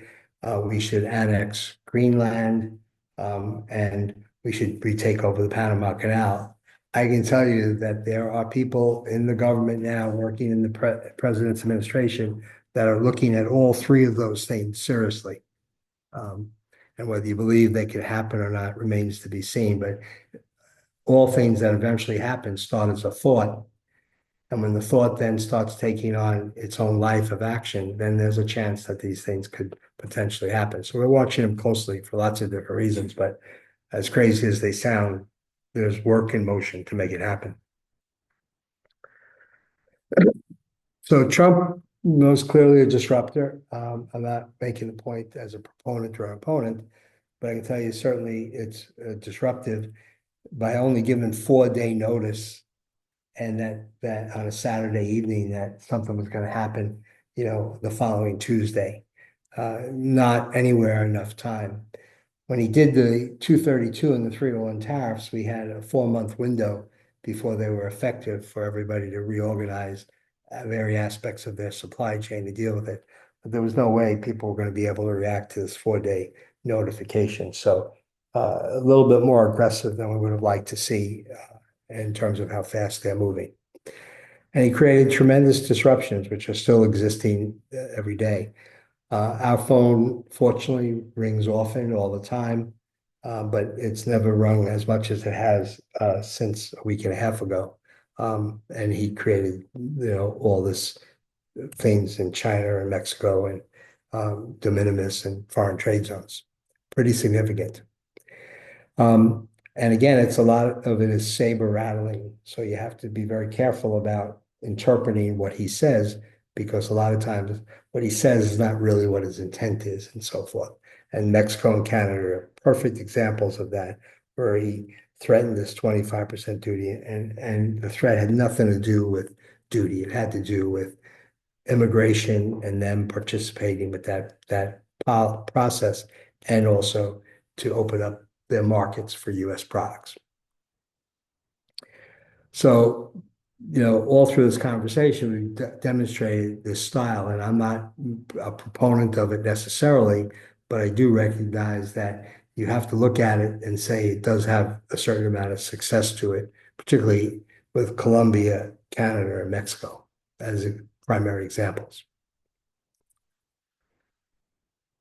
we should annex Greenland, and we should retake over the Panama Canal. I can tell you that there are people in the government now working in the president's administration that are looking at all three of those things seriously. And whether you believe they could happen or not remains to be seen. But all things that eventually happen start as a thought. And when the thought then starts taking on its own life of action, then there's a chance that these things could potentially happen. So we're watching them closely for lots of different reasons. But as crazy as they sound, there's work in motion to make it happen. So Trump, most clearly a disruptor. I'm not making the point as a proponent or opponent, but I can tell you certainly it's disruptive by only giving 4-day notice, and that on a Saturday evening that something was going to happen, the following Tuesday. Not anywhere enough time. When he did the 232 and the 301 tariffs, we had a 4-month window before they were effective for everybody to reorganize various aspects of their supply chain to deal with it. But there was no way people were going to be able to react to this 4-day notification. So a little bit more aggressive than we would have liked to see in terms of how fast they're moving. And he created tremendous disruptions, which are still existing every day. Our phone, fortunately, rings often all the time, but it's never rung as much as it has since a week and a half ago. And he created, all this things in China and Mexico and de minimis and foreign trade zones. Pretty significant. And again, it's a lot of it is saber rattling. So you have to be very careful about interpreting what he says, because a lot of times what he says is not really what his intent is and so forth. And Mexico and Canada are perfect examples of that, where he threatened this 25% duty, and the threat had nothing to do with duty. It had to do with immigration and them participating with that process, and also to open up their markets for US products. So, all through this conversation, we demonstrated this style, and I'm not a proponent of it necessarily, but I do recognize that you have to look at it and say it does have a certain amount of success to it, particularly with Colombia, Canada, and Mexico as primary examples.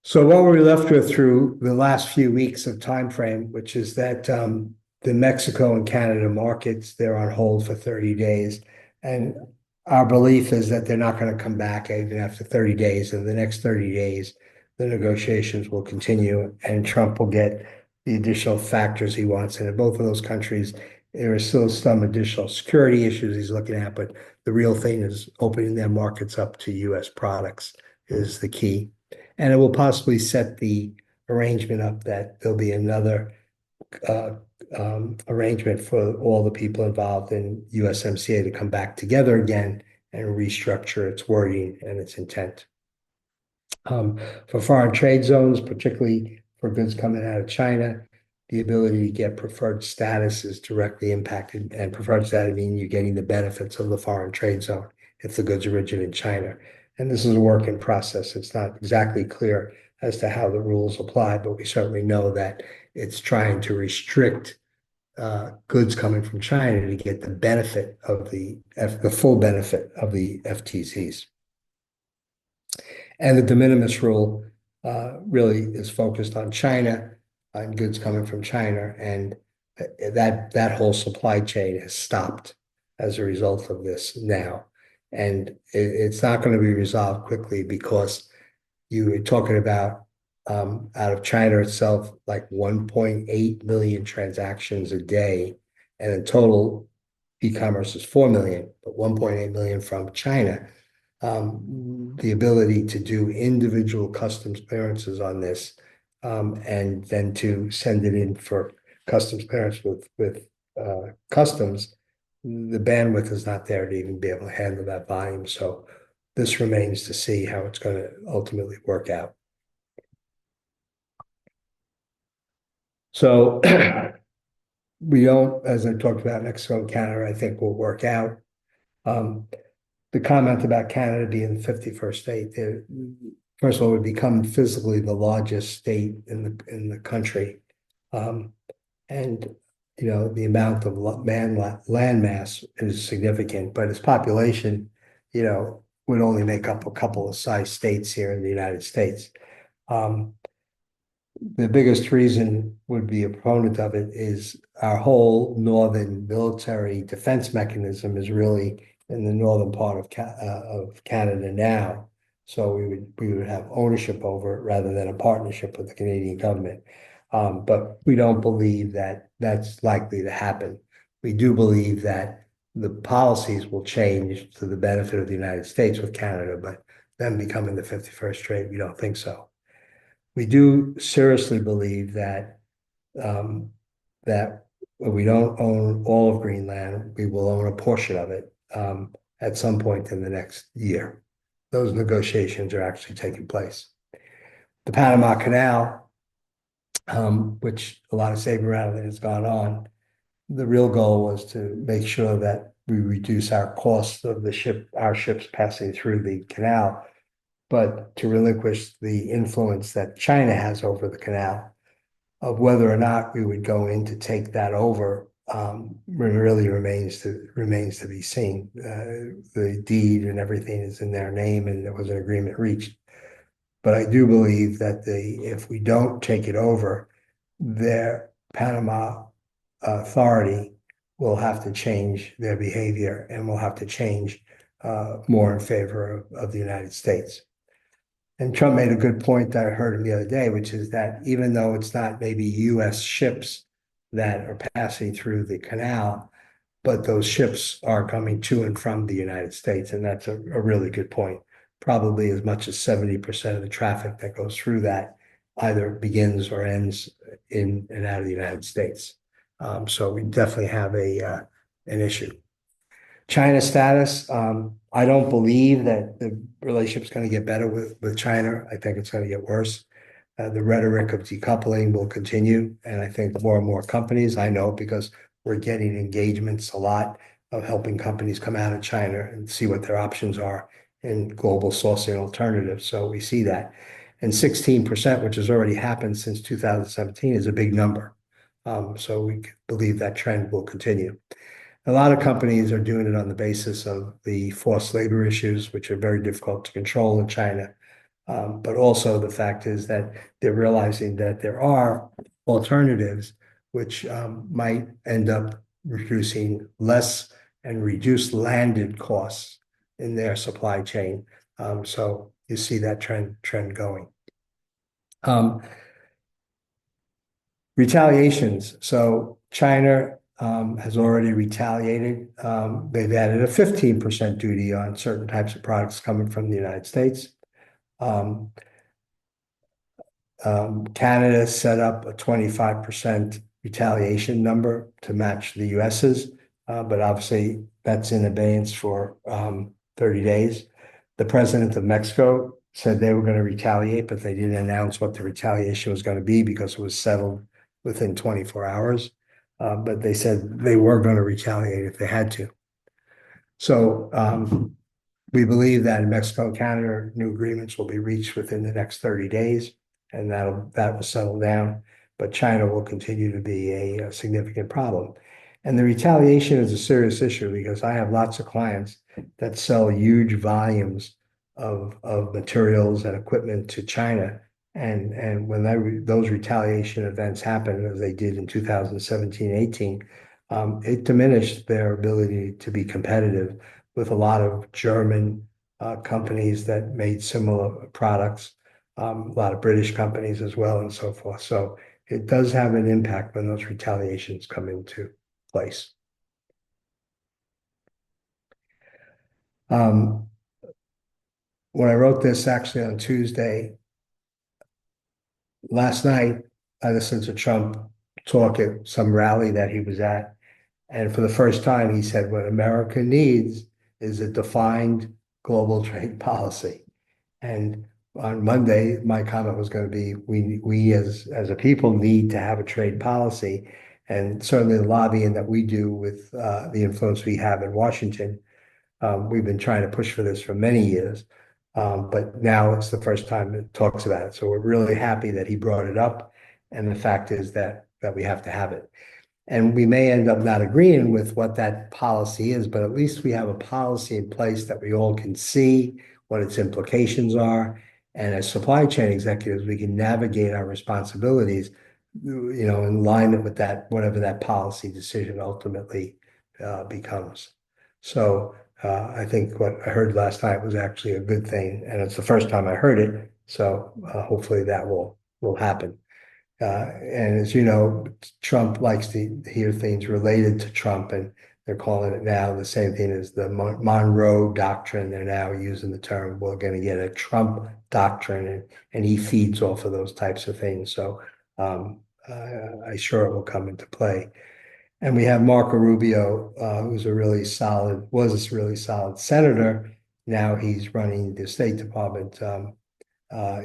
So what we're left with through the last few weeks of time frame, which is that the Mexico and Canada markets, they're on hold for 30 days. And our belief is that they're not going to come back even after 30 days. In the next 30 days, the negotiations will continue and Trump will get the additional factors he wants. And in both of those countries, there are still some additional security issues he's looking at, but the real thing is opening their markets up to US products is the key. And it will possibly set the arrangement up that there'll be another uh, arrangement for all the people involved in USMCA to come back together again and restructure its wording and its intent. For foreign trade zones, particularly for goods coming out of China, the ability to get preferred status is directly impacted. And preferred status means you're getting the benefits of the foreign trade zone if the goods originate in China. And this is a work in process. It's not exactly clear as to how the rules apply, but we certainly know that it's trying to restrict goods coming from China to get the benefit of the full benefit of the FTZs. And the de minimis rule really is focused on China, on goods coming from China, and that whole supply chain has stopped as a result of this now. And it's not going to be resolved quickly, because you were talking about out of China itself, like 1.8 million transactions a day, and in total, e-commerce is 4 million, but 1.8 million from China. The ability to do individual customs clearances on this, and then to send it in for customs clearance with customs, the bandwidth is not there to even be able to handle that volume. So this remains to see how it's going to ultimately work out. So we don't, as I talked about, Mexico and Canada, I think will work out. The comment about Canada being the 51st state, first of all, it would become physically the largest state in the country. And the amount of land mass is significant, but its population, would only make up a couple of size states here in the United States. The biggest reason would be a proponent of it is our whole northern military defense mechanism is really in the northern part of Canada now. So we would have ownership over it rather than a partnership with the Canadian government. But we don't believe that that's likely to happen. We do believe that the policies will change to the benefit of the United States with Canada, but them becoming the 51st state, we don't think so. We do seriously believe that that we don't own all of Greenland. We will own a portion of it at some point in the next year. Those negotiations are actually taking place. The Panama Canal, which a lot of saber rattling has gone on, the real goal was to make sure that we reduce our costs of our ships passing through the canal, but to relinquish the influence that China has over the canal. Of whether or not we would go in to take that over, really remains to be seen. The deed and everything is in their name, and there was an agreement reached. But I do believe that if we don't take it over, their Panama authority will have to change their behavior and will have to change more in favor of the United States. And Trump made a good point that I heard him the other day, which is that even though it's not maybe US ships that are passing through the canal, but those ships are coming to and from the United States. And that's a really good point. Probably as much as 70% of the traffic that goes through that either begins or ends in and out of the United States. So we definitely have an issue. China status, I don't believe that the relationship's going to get better with China. I think it's going to get worse. The rhetoric of decoupling will continue, and I think more and more companies, I know because we're getting engagements a lot of helping companies come out of China and see what their options are in global sourcing alternatives. So we see that. And 16%, which has already happened since 2017, is a big number. So we believe that trend will continue. A lot of companies are doing it on the basis of the forced labor issues, which are very difficult to control in China. But also the fact is that they're realizing that there are alternatives which might end up reducing less and reduce landed costs in their supply chain. So you see that trend going. Retaliations. So China has already retaliated. They've added a 15% duty on certain types of products coming from the United States. Um, Canada set up a 25% retaliation number to match the US's, but obviously that's in abeyance for 30 days. The president of Mexico said they were going to retaliate, but they didn't announce what the retaliation was going to be because it was settled within 24 hours. But they said they were going to retaliate if they had to. So we believe that in Mexico and Canada, new agreements will be reached within the next 30 days, and that will settle down. But China will continue to be a significant problem. And the retaliation is a serious issue because I have lots of clients that sell huge volumes of materials and equipment to China. And when those retaliation events happen, as they did in 2017, 18, it diminished their ability to be competitive with a lot of German companies that made similar products, a lot of British companies as well, and so forth. So it does have an impact when those retaliations come into place. Um, when I wrote this actually on Tuesday, last night, I listened to Trump talk at some rally that he was at. And for the first time, he said, what America needs is a defined global trade policy. And on Monday, my comment was going to be, we as a people need to have a trade policy. And certainly the lobbying that we do with the influence we have in Washington, we've been trying to push for this for many years. But now it's the first time it talks about it. So we're really happy that he brought it up. And the fact is that we have to have it. And we may end up not agreeing with what that policy is, but at least we have a policy in place that we all can see what its implications are. And as supply chain executives, we can navigate our responsibilities, in line with that, whatever that policy decision ultimately becomes. So I think what I heard last night was actually a good thing, and it's the first time I heard it. So hopefully that will happen. And as you know, Trump likes to hear things related to Trump, and they're calling it now the same thing as the Monroe Doctrine. They're now using the term, we're going to get a Trump doctrine, and he feeds off of those types of things. So I'm sure it will come into play. And we have Marco Rubio, who's was a really solid senator. Now he's running the State Department.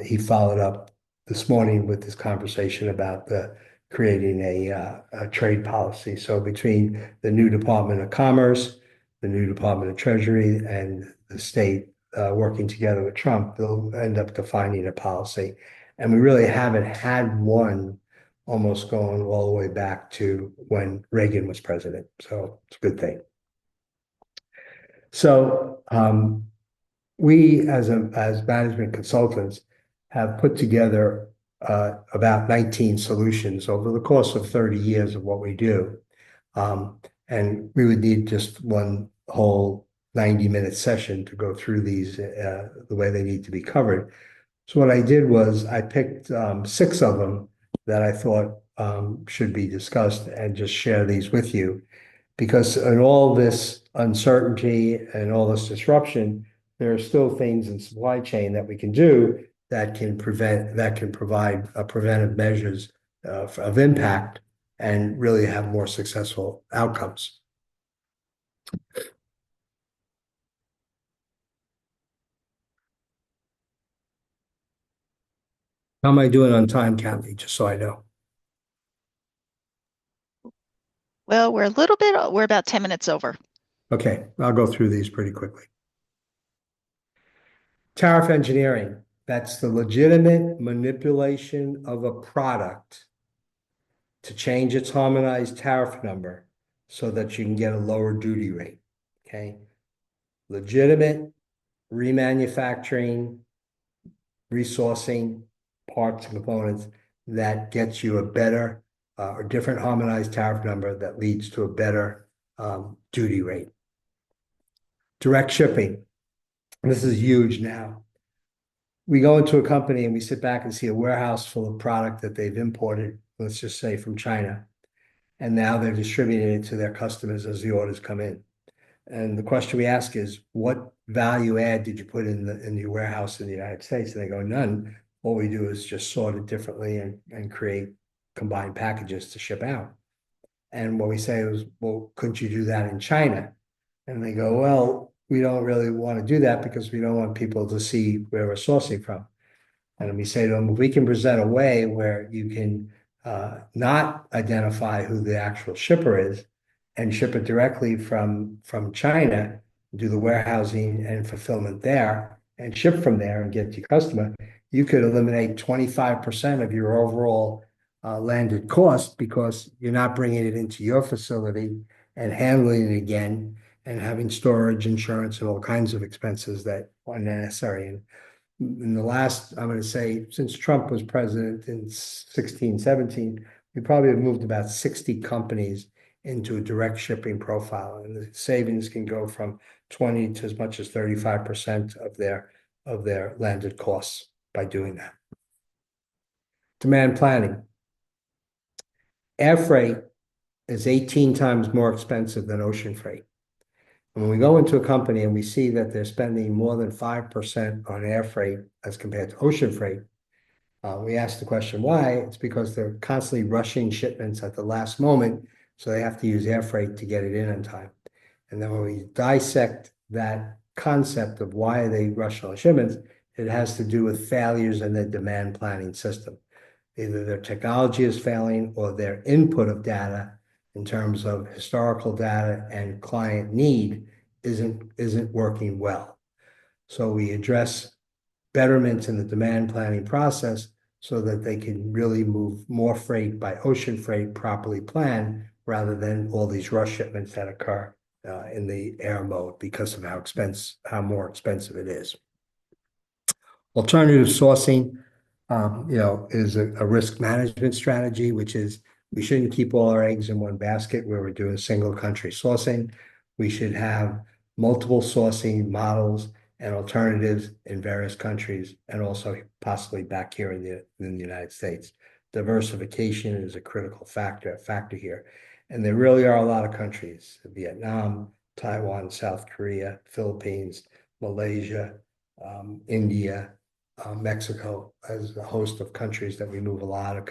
He followed up this morning with this conversation about the creating a trade policy. So between the new Department of Commerce, the new Department of Treasury, and the state working together with Trump, they'll end up defining a policy. And we really haven't had one almost going all the way back to when Reagan was president. So it's a good thing. So we as management consultants have put together about 19 solutions over the course of 30 years of what we do. And we would need just one whole 90-minute session to go through these the way they need to be covered. So what I did was I picked 6 of them that I thought should be discussed and just share these with you. Because in all this uncertainty and all this disruption, there are still things in supply chain that we can do that can provide preventive measures of impact and really have more successful outcomes. How am I doing on time, Kathy? Just so I know. Well, we're about 10 minutes over. Okay, I'll go through these pretty quickly. Tariff engineering, that's the legitimate manipulation of a product to change its harmonized tariff number so that you can get a lower duty rate. Okay. Legitimate remanufacturing, resourcing parts and components that gets you a better or different harmonized tariff number that leads to a better duty rate. Direct shipping. This is huge now. We go into a company and we sit back and see a warehouse full of product that they've imported, let's just say from China, and now they're distributing it to their customers as the orders come in. And the question we ask is, what value add did you put in your warehouse in the United States? And they go, none. All we do is just sort it differently and create combined packages to ship out. And what we say is, well, couldn't you do that in China? And they go, well, we don't really want to do that because we don't want people to see where we're sourcing from. And we say to them, if we can present a way where you can not identify who the actual shipper is and ship it directly from China, do the warehousing and fulfillment there, and ship from there and get to your customer, you could eliminate 25% of your overall landed cost because you're not bringing it into your facility and handling it again and having storage, insurance, and all kinds of expenses that are necessary. And in the last, I'm going to say, since Trump was president in 16, 17, we probably have moved about 60 companies into a direct shipping profile. And the savings can go from 20 to as much as 35% of their landed costs by doing that. Demand planning. Air freight is 18 times more expensive than ocean freight. And when we go into a company and we see that they're spending more than 5% on air freight as compared to ocean freight, we ask the question why. It's because they're constantly rushing shipments at the last moment, so they have to use air freight to get it in on time. And then when we dissect that concept of why they rush all shipments, it has to do with failures in their demand planning system. Either their technology is failing or their input of data in terms of historical data and client need isn't working well. So we address betterments in the demand planning process so that they can really move more freight by ocean freight properly planned rather than all these rush shipments that occur in the air mode because of how more expensive it is. Alternative sourcing, is a risk management strategy, which is we shouldn't keep all our eggs in one basket where we're doing single country sourcing. We should have multiple sourcing models and alternatives in various countries and also possibly back here in the United States. Diversification is a critical factor here. And there really are a lot of countries, Vietnam, Taiwan, South Korea, Philippines, Malaysia, India, Mexico as a host of countries that we move a lot of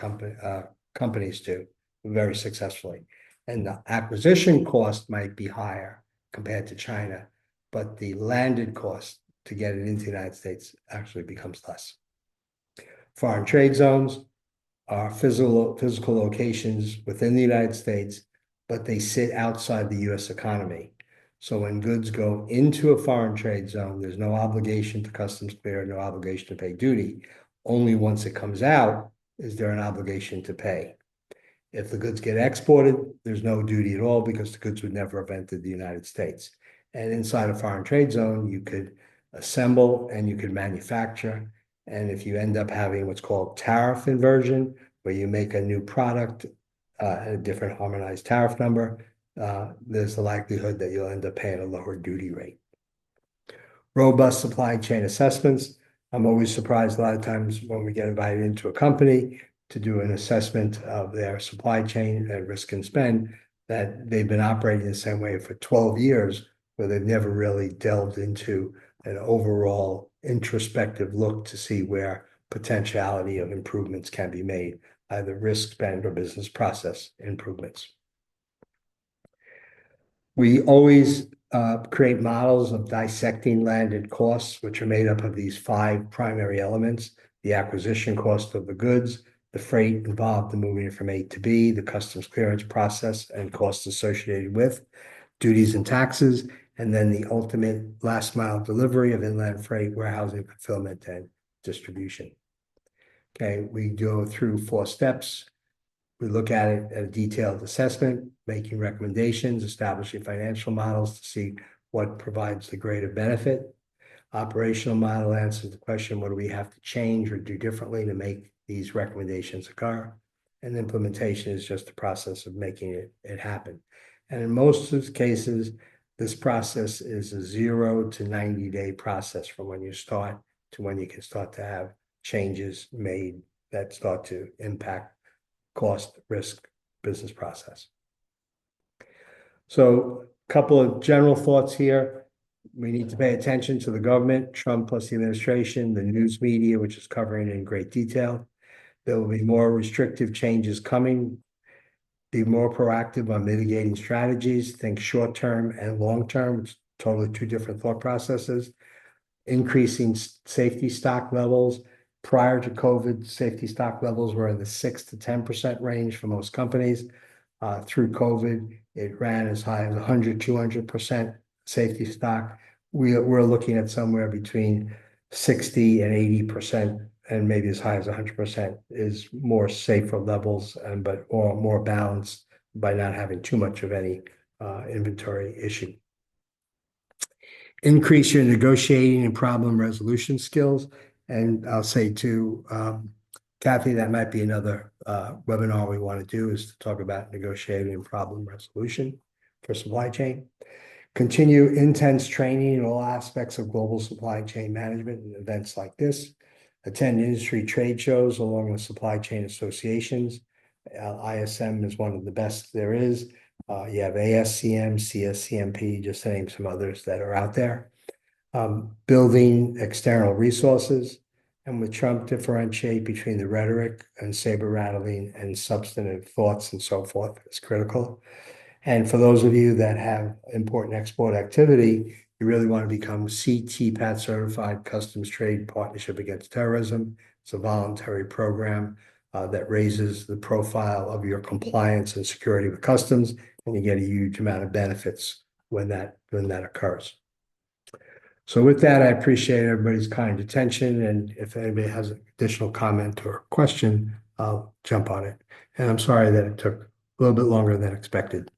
companies to very successfully. And the acquisition cost might be higher compared to China, but the landed cost to get it into the United States actually becomes less. Foreign trade zones are physical locations within the United States, but they sit outside the US economy. So when goods go into a foreign trade zone, there's no obligation to customs clear, no obligation to pay duty. Only once it comes out is there an obligation to pay. If the goods get exported, there's no duty at all because the goods would never have entered the United States. And inside a foreign trade zone, you could assemble and you could manufacture. And if you end up having what's called tariff inversion, where you make a new product at a different harmonized tariff number, there's the likelihood that you'll end up paying a lower duty rate. Robust supply chain assessments. I'm always surprised a lot of times when we get invited into a company to do an assessment of their supply chain and risk and spend, that they've been operating the same way for 12 years, where they've never really delved into an overall introspective look to see where potentiality of improvements can be made, either risk, spend, or business process improvements. We always create models of dissecting landed costs, which are made up of these 5 primary elements: the acquisition cost of the goods, the freight involved in moving it from A to B, the customs clearance process and costs associated with, duties and taxes, and then the ultimate last mile delivery of inland freight, warehousing, fulfillment, and distribution. Okay, we go through 4 steps. We look at it at a detailed assessment, making recommendations, establishing financial models to see what provides the greater benefit. Operational model answers the question, what do we have to change or do differently to make these recommendations occur? And implementation is just the process of making it happen. And in most of the cases, this process is a 0 to 90-day process from when you start to when you can start to have changes made that start to impact cost, risk, business process. So a couple of general thoughts here. We need to pay attention to the government, Trump plus the administration, the news media, which is covering it in great detail. There will be more restrictive changes coming. Be more proactive on mitigating strategies. Think short-term and long-term. It's totally 2 different thought processes. Increasing safety stock levels. Prior to COVID, safety stock levels were in the 6 to 10% range for most companies. Through COVID, it ran as high as 100, 200% safety stock. We're looking at somewhere between 60 and 80%, and maybe as high as 100% is more safer levels, or more balanced by not having too much of any inventory issue. Increase your negotiating and problem resolution skills. And I'll say to Kathy, that might be another webinar we want to do, is to talk about negotiating and problem resolution for supply chain. Continue intense training in all aspects of global supply chain management and events like this. Attend industry trade shows along with supply chain associations. ISM is one of the best there is. You have ASCM, CSCMP, just to name some others that are out there. Building external resources, and with Trump, differentiate between the rhetoric and saber rattling and substantive thoughts and so forth is critical. And for those of you that have important export activity, you really want to become CTPAT certified, Customs Trade Partnership Against Terrorism. It's a voluntary program that raises the profile of your compliance and security with customs, and you get a huge amount of benefits when that occurs. So with that, I appreciate everybody's kind attention, and if anybody has an additional comment or question, I'll jump on it. And I'm sorry that it took a little bit longer than expected.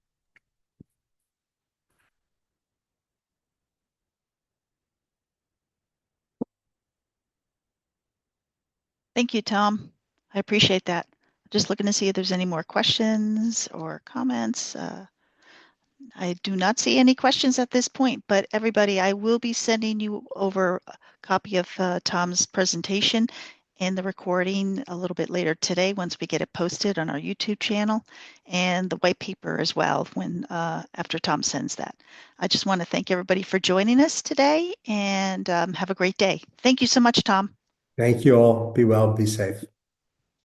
Thank you, Tom. I appreciate that. Just looking to see if there's any more questions or comments. I do not see any questions at this point, but everybody, I will be sending you over a copy of Tom's presentation and the recording a little bit later today once we get it posted on our YouTube channel, and the white paper as well when after Tom sends that. I just want to thank everybody for joining us today, and have a great day. Thank you so much, Tom. Thank you all. Be well, be safe.